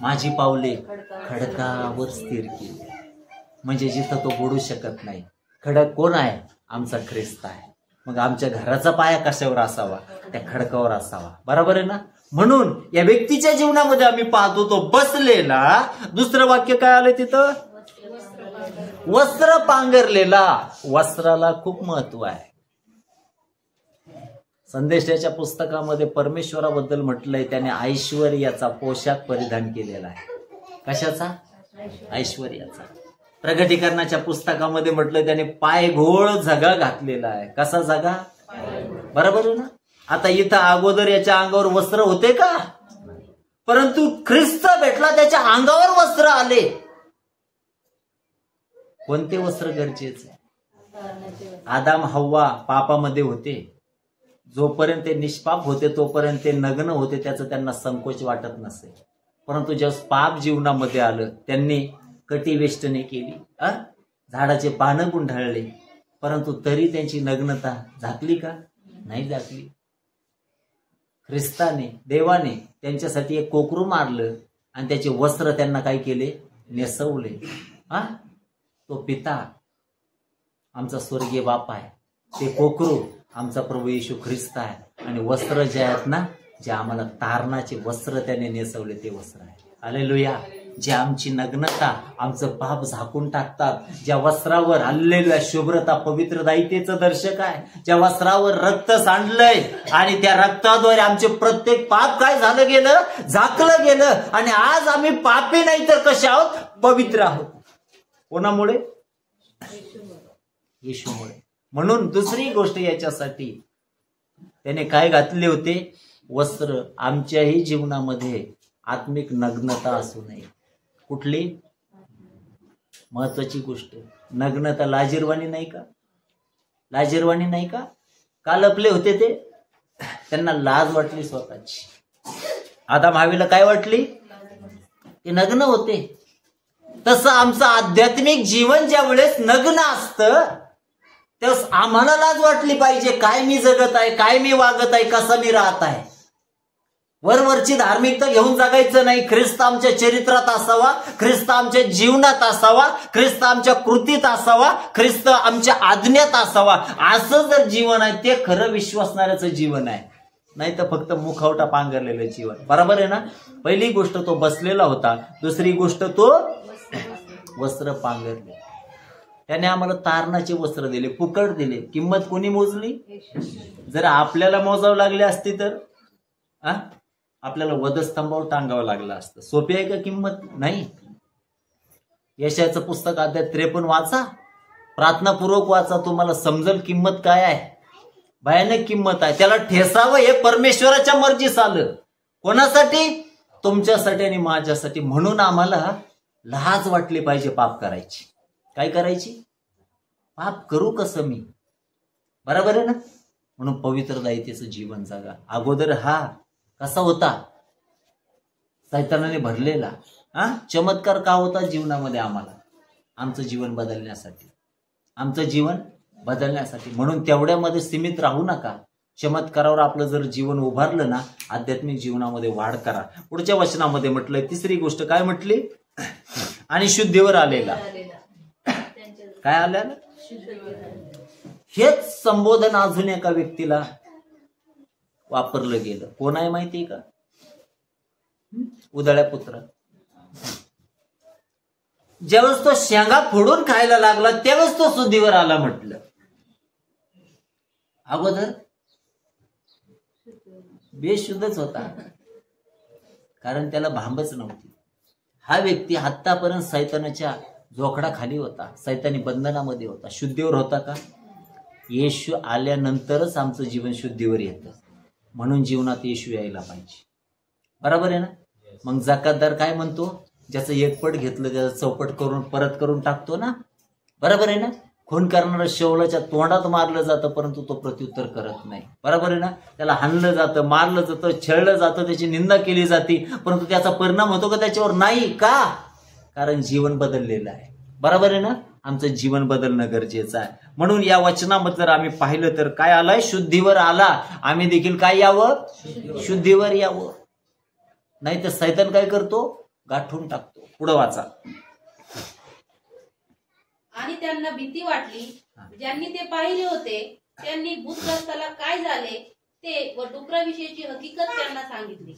Speaker 1: माझी पावले खडकावर स्थिर केली. म्हणजे जिथं तो बुडू शकत नाही. खडक कोण आहे? आमचा ख्रिस्त आहे. मग आमच्या घराचा पाया कशावर असावा? त्या खडकावर असावा. बरोबर आहे ना? म्हणून या व्यक्तीच्या जीवनामध्ये आम्ही पाहतो तो बसलेला. दुसरं वाक्य काय आलं तिथं? वस्त्र पांघरलेला. वस्त्राला खूप महत्व आहे. संदेशाच्या पुस्तकामध्ये परमेश्वराबद्दल म्हटलंय, त्याने ऐश्वर्याचा पोशाख परिधान केलेला आहे. कशाचा? ऐश्वर्याचा. प्रगटीकरणाच्या पुस्तकामध्ये म्हटलं त्याने पायघोळ झगा घातलेला आहे. कसा झगा? बरोबर आहे ना? आता इथं अगोदर याच्या अंगावर वस्त्र होते का? परंतु ख्रिस्त भेटला, त्याच्या अंगावर वस्त्र आले. कोणते वस्त्र गरजेचे? आदाम हव्वा पापामध्ये होते. जोपर्यंत ते निष्पाप होते तोपर्यंत ते नग्न होते, त्याचं त्यांना संकोच वाटत नसे. परंतु जेव्हा पाप जीवनामध्ये आलं, त्यांनी कटिवेष्टने केली, झाडाचे पानं गुंढाळले, परंतु तरी त्यांची नग्नता झाकली का? नाही झाकली. ख्रिस्ताने, देवाने त्यांच्यासाठी एक कोकरू मारलं आणि त्याचे वस्त्र त्यांना काय केले? नेसवले. तो पिता आमचा स्वर्गीय बाप आहे, ते कोकरू आमचा प्रभू येशू ख्रिस्त आहे. आणि वस्त्र जे आहेत ना, जे आम्हाला तारणाचे वस्त्र त्याने नेसवले, ते वस्त्र आहे. हालेलुया. जे आमची नग्नता, आमचं पाप झाकून टाकतात. ज्या वस्त्रावर हल्लेल्या शुभ्रता, पवित्रदायितेचं दर्शक आहे. ज्या वस्त्रावर रक्त सांडलंय आणि त्या रक्ताद्वारे आमचे प्रत्येक पाप काय झालं गेलं? झाकलं गेलं. आणि आज आम्ही पापी नाही तर कसे आहोत? पवित्र आहोत. कोणामुळे? येशूमुळे. म्हणून दुसरी गोष्ट याच्यासाठी त्याने काय घातले होते? वस्त्र. आमच्याही जीवनामध्ये आत्मिक नग्नता असू नये. कुठली? महत्वाची गोष्ट. नग्नता लाजिरवाणी नाही का? लाजिरवाणी नाही का? का लपले होते ते? त्यांना लाज वाटली स्वतःची. आदाम हव्वाला काय वाटली? ते नग्न होते. तसं आमचं आध्यात्मिक जीवन ज्या वेळेस नग्न असतं, तेव्हा आम्हाला लाज वाटली पाहिजे. काय मी जगत आहे, काय मी वागत आहे, कसं मी राहत आहे. वरवरची धार्मिकता घेऊन जगायचं नाही. ख्रिस्त आमच्या चरित्रात असावा, ख्रिस्त आमच्या जीवनात असावा, ख्रिस्त आमच्या कृतीत असावा, ख्रिस्त आमच्या आज्ञात असावा. असं जर जीवन आहे, ते खरं विश्वासणाऱ्याचं जीवन आहे. नाही तर फक्त मुखवटा पांघरलेलं जीवन. बरोबर आहे ना? पहिली गोष्ट तो बसलेला होता. दुसरी गोष्ट तो वस्त्र पांघरले. त्याने आम्हाला तारणाचे वस्त्र दिले, फुकट दिले. किंमत कोणी मोजली? जर आपल्याला मोजावं लागली असती तर आपल्याला वधस्तंभावर टांगावं लागलं असतं. सोपी आहे का किंमत? नाही. यशाचं पुस्तक अध्याय 53 वाचा, प्रार्थनापूर्वक वाचा, तुम्हाला समजेल किंमत काय आहे. भयानक किंमत आहे. त्याला ठेसावं हे परमेश्वराच्या मर्जीस आलं. कोणासाठी? तुमच्यासाठी आणि माझ्यासाठी. म्हणून आम्हाला लाज वाटली पाहिजे पाप करायची. काय करायची? पाप करू कसं मी? बरोबर आहे ना? म्हणून पवित्रदायितेचं जीवन जगा. अगोदर हा कसा होता? सैतानाने भरलेला. चमत्कार का होता जीवनामध्ये? आम्हाला आमचं जीवन बदलण्यासाठी, आमचं जीवन बदलण्यासाठी. म्हणून तेवढ्यामध्ये सीमित राहू नका. चमत्कारावर आपलं जर जीवन उभारलं ना, आध्यात्मिक जीवनामध्ये वाढ करा. पुढच्या वचनामध्ये म्हटलंय, तिसरी गोष्ट काय म्हटली? आणि शुद्धीवर आलेला. काय आलेला? हेच संबोधन अजून एका व्यक्तीला वापरलं गेलं. कोण आहे माहितीये का? उदळ्या पुत्र. ज्यावेळेस तो शेंगा फोडून खायला लागला, त्यावेळेस तो शुद्धीवर आला म्हटलं. अगोदर बेशुद्धच होता, कारण त्याला भांबच नव्हती. हा व्यक्ती आतापर्यंत सैतानाच्या जोखडाखाली होता, सैतानी बंधनामध्ये होता. शुद्धीवर होता का? येशू आल्यानंतरच आमचं जीवन शुद्धीवर येतं. म्हणून जीवनात येशू यायला पाहिजे. बरोबर आहे ना? मग जकातदार काय म्हणतो? ज्याचं एक पट घेतलं त्याचं चौपट करून परत करून टाकतो ना. बरोबर आहे ना? खून करणाऱ्या शौलाच्या तोंडात मारलं जातं, परंतु तो प्रत्युत्तर करत नाही. बरोबर आहे ना? त्याला हाणलं जातं, मारलं जातं, छळलं जातं, त्याची निंदा केली जाते, परंतु त्याचा परिणाम होतो का त्याच्यावर? नाही. का? कारण जीवन बदललेलं आहे. बरोबर आहे ना? आमचं जीवन बदलणं गरजेचं आहे. म्हणून या वचनामध्ये जर आम्ही पाहिलं तर काय आलंय? शुद्धीवर आला. आम्ही देखील काय यावं? शुद्धीवर यावं. नाही तर सैतान काय करतो? गाठून टाकतो. पुढं वाचा.
Speaker 2: आणि त्यांना भीती वाटली. ज्यांनी ते पाहिले होते त्यांनी भूतग्रस्ताला काय झाले ते व डुकराविषयीची हकीकत त्यांना सांगितली.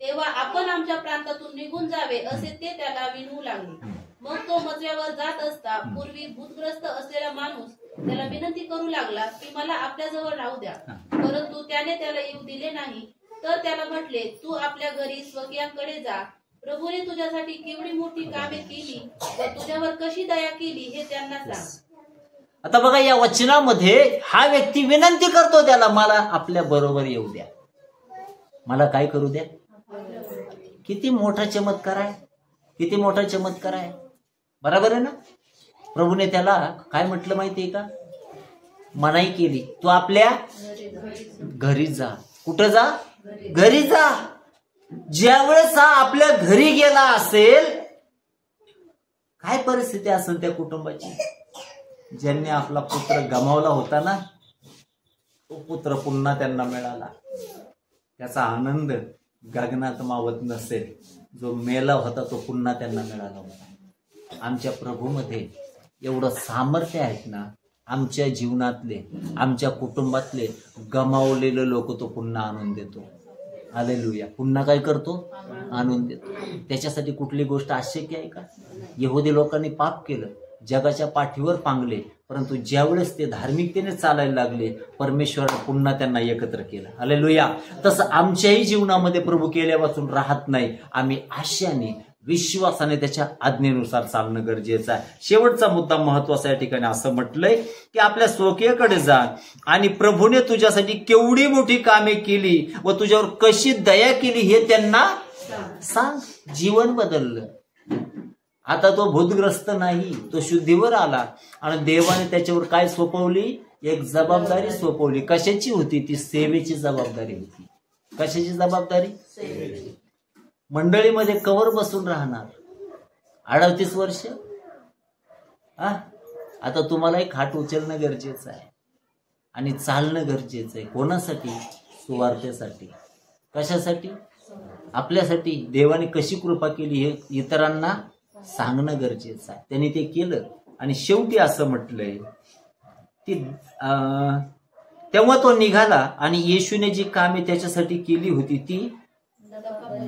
Speaker 2: तेव्हा आपण आमच्या प्रांतातून निघून जावे असे ते त्याला विनवू लागले. मग तो मजल्यावर जात असता पूर्वी भूतग्रस्त असलेला माणूस त्याला विनंती करू लागला की मला आपल्याजवळ राहू द्या. परंतु त्याने त्याला येऊ दिले नाही. तर त्याला म्हटले, तू आपल्या घरी स्वकीयांकडे जा. प्रभूने तुझ्यासाठी केवढी मोठी कामे केली व तुझ्यावर कशी दया केली हे त्यांना सांग.
Speaker 1: आता बघा, या वचनामध्ये हा व्यक्ती विनंती करतो त्याला, मला आपल्या बरोबर येऊ द्या, मला काय करू द्या. किती मोठा चमत्कार आहे, किती मोठा चमत्कार आहे. बरोबर आहे ना? प्रभूने त्याला काय म्हटलं माहितीये का? मनाई केली, तू आपल्या घरी जा. कुठं जा? घरी जा. ज्यावेळेस हा आपल्या घरी गेला असेल, काय परिस्थिती असेल त्या कुटुंबाची? ज्यांनी आपला पुत्र गमावला होता ना, तो पुत्र पुन्हा त्यांना मिळाला. त्याचा आनंद गगनात मावत नसेल. जो मेला होता तो पुन्हा त्यांना मिळाला होता. आमच्या प्रभूमध्ये एवढं सामर्थ्य आहेत ना, आमच्या जीवनातले, आमच्या कुटुंबातले गमावलेले लोक तो पुन्हा आणून देतो. हालेलुया. पुन्हा काय करतो? आणून देतो. त्याच्यासाठी कुठली गोष्ट अशक्य आहे का? यहुदी लोकांनी पाप केलं, जगाच्या पाठीवर पांगले, परंतु ज्यावेळेस ते धार्मिकतेने चालायला लागले, परमेश्वराने पुन्हा त्यांना एकत्र केलं. हालेलुया. तसं आमच्याही जीवनामध्ये प्रभू केल्यापासून राहत नाही. आम्ही आशेने, विश्वासाने त्याच्या आज्ञेनुसार चालणं गरजेचं आहे. शेवटचा मुद्दा महत्वाचा या ठिकाणी असं म्हटलंय की आपल्या स्वकीयाकडे जा आणि प्रभूने तुझ्यासाठी केवढी मोठी कामे केली व तुझ्यावर कशी दया केली हे त्यांना सांग. जीवन बदललं. आता तो भूतग्रस्त नाही, तो शुद्धीवर आला आणि देवाने त्याच्यावर काय सोपवली? एक जबाबदारी सोपवली. कशाची होती ती? सेवेची जबाबदारी होती. कशाची जबाबदारी? मंडळीमध्ये कवर बसून राहणार 38 वर्ष. आता तुम्हाला एक हात उचलणं गरजेचं आहे आणि चालणं गरजेचं आहे. कोणासाठी? सुवार्थेसाठी. कशासाठी? आपल्यासाठी. देवाने कशी कृपा केली हे इतरांना सांगणं गरजेचं आहे. त्यांनी ते केलं आणि शेवटी असं म्हटलंय की तेव्हा तो निघाला आणि येशूने जी कामे त्याच्यासाठी केली होती ती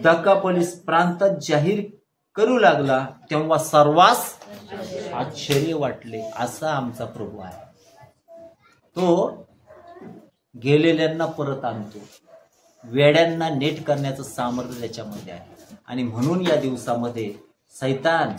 Speaker 1: दकापोलिस प्रांतात जाहीर करू लागला. तेव्हा सर्वांस आश्चर्य वाटले. असा आमचा प्रभू आहे. तो गेलेल्यांना परत आणतो. वेड्यांना नेट करण्याचं सामर्थ्य त्याच्यामध्ये आहे. आणि म्हणून या दिवसामध्ये सैतान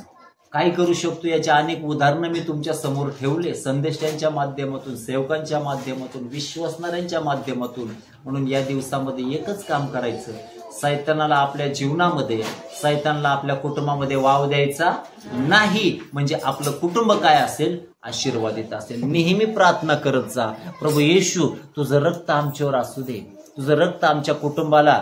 Speaker 1: काय करू शकतो याची अनेक उदाहरणं मी तुमच्या समोर ठेवले. संदेशांच्या माध्यमातून, सेवकांच्या माध्यमातून, विश्वासणाऱ्यांच्या माध्यमातून. म्हणून या दिवसामध्ये एकच काम करायचं, सैतानाला आपल्या जीवनामध्ये, सैतानाला आपल्या कुटुंबामध्ये वाव द्यायचा नाही. म्हणजे आपलं कुटुंब काय असेल? आशीर्वादित असेल. नेहमी प्रार्थना करत जा, प्रभू येशू तुझं रक्त आमच्यावर असू दे, तुझं रक्त आमच्या कुटुंबाला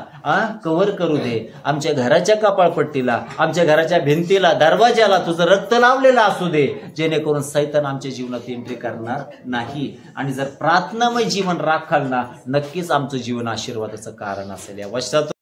Speaker 1: कव्हर करू दे, आमच्या घराच्या कपाळपट्टीला, आमच्या घराच्या भिंतीला, दरवाजाला तुझं रक्त लावलेलं असू दे, जेणेकरून सैतान आमच्या जीवनात एंट्री करणार नाही. आणि जर प्रार्थनामय जीवन राखाल ना, नक्कीच आमचं जीवन आशीर्वादाचं कारण असेल. या वचनात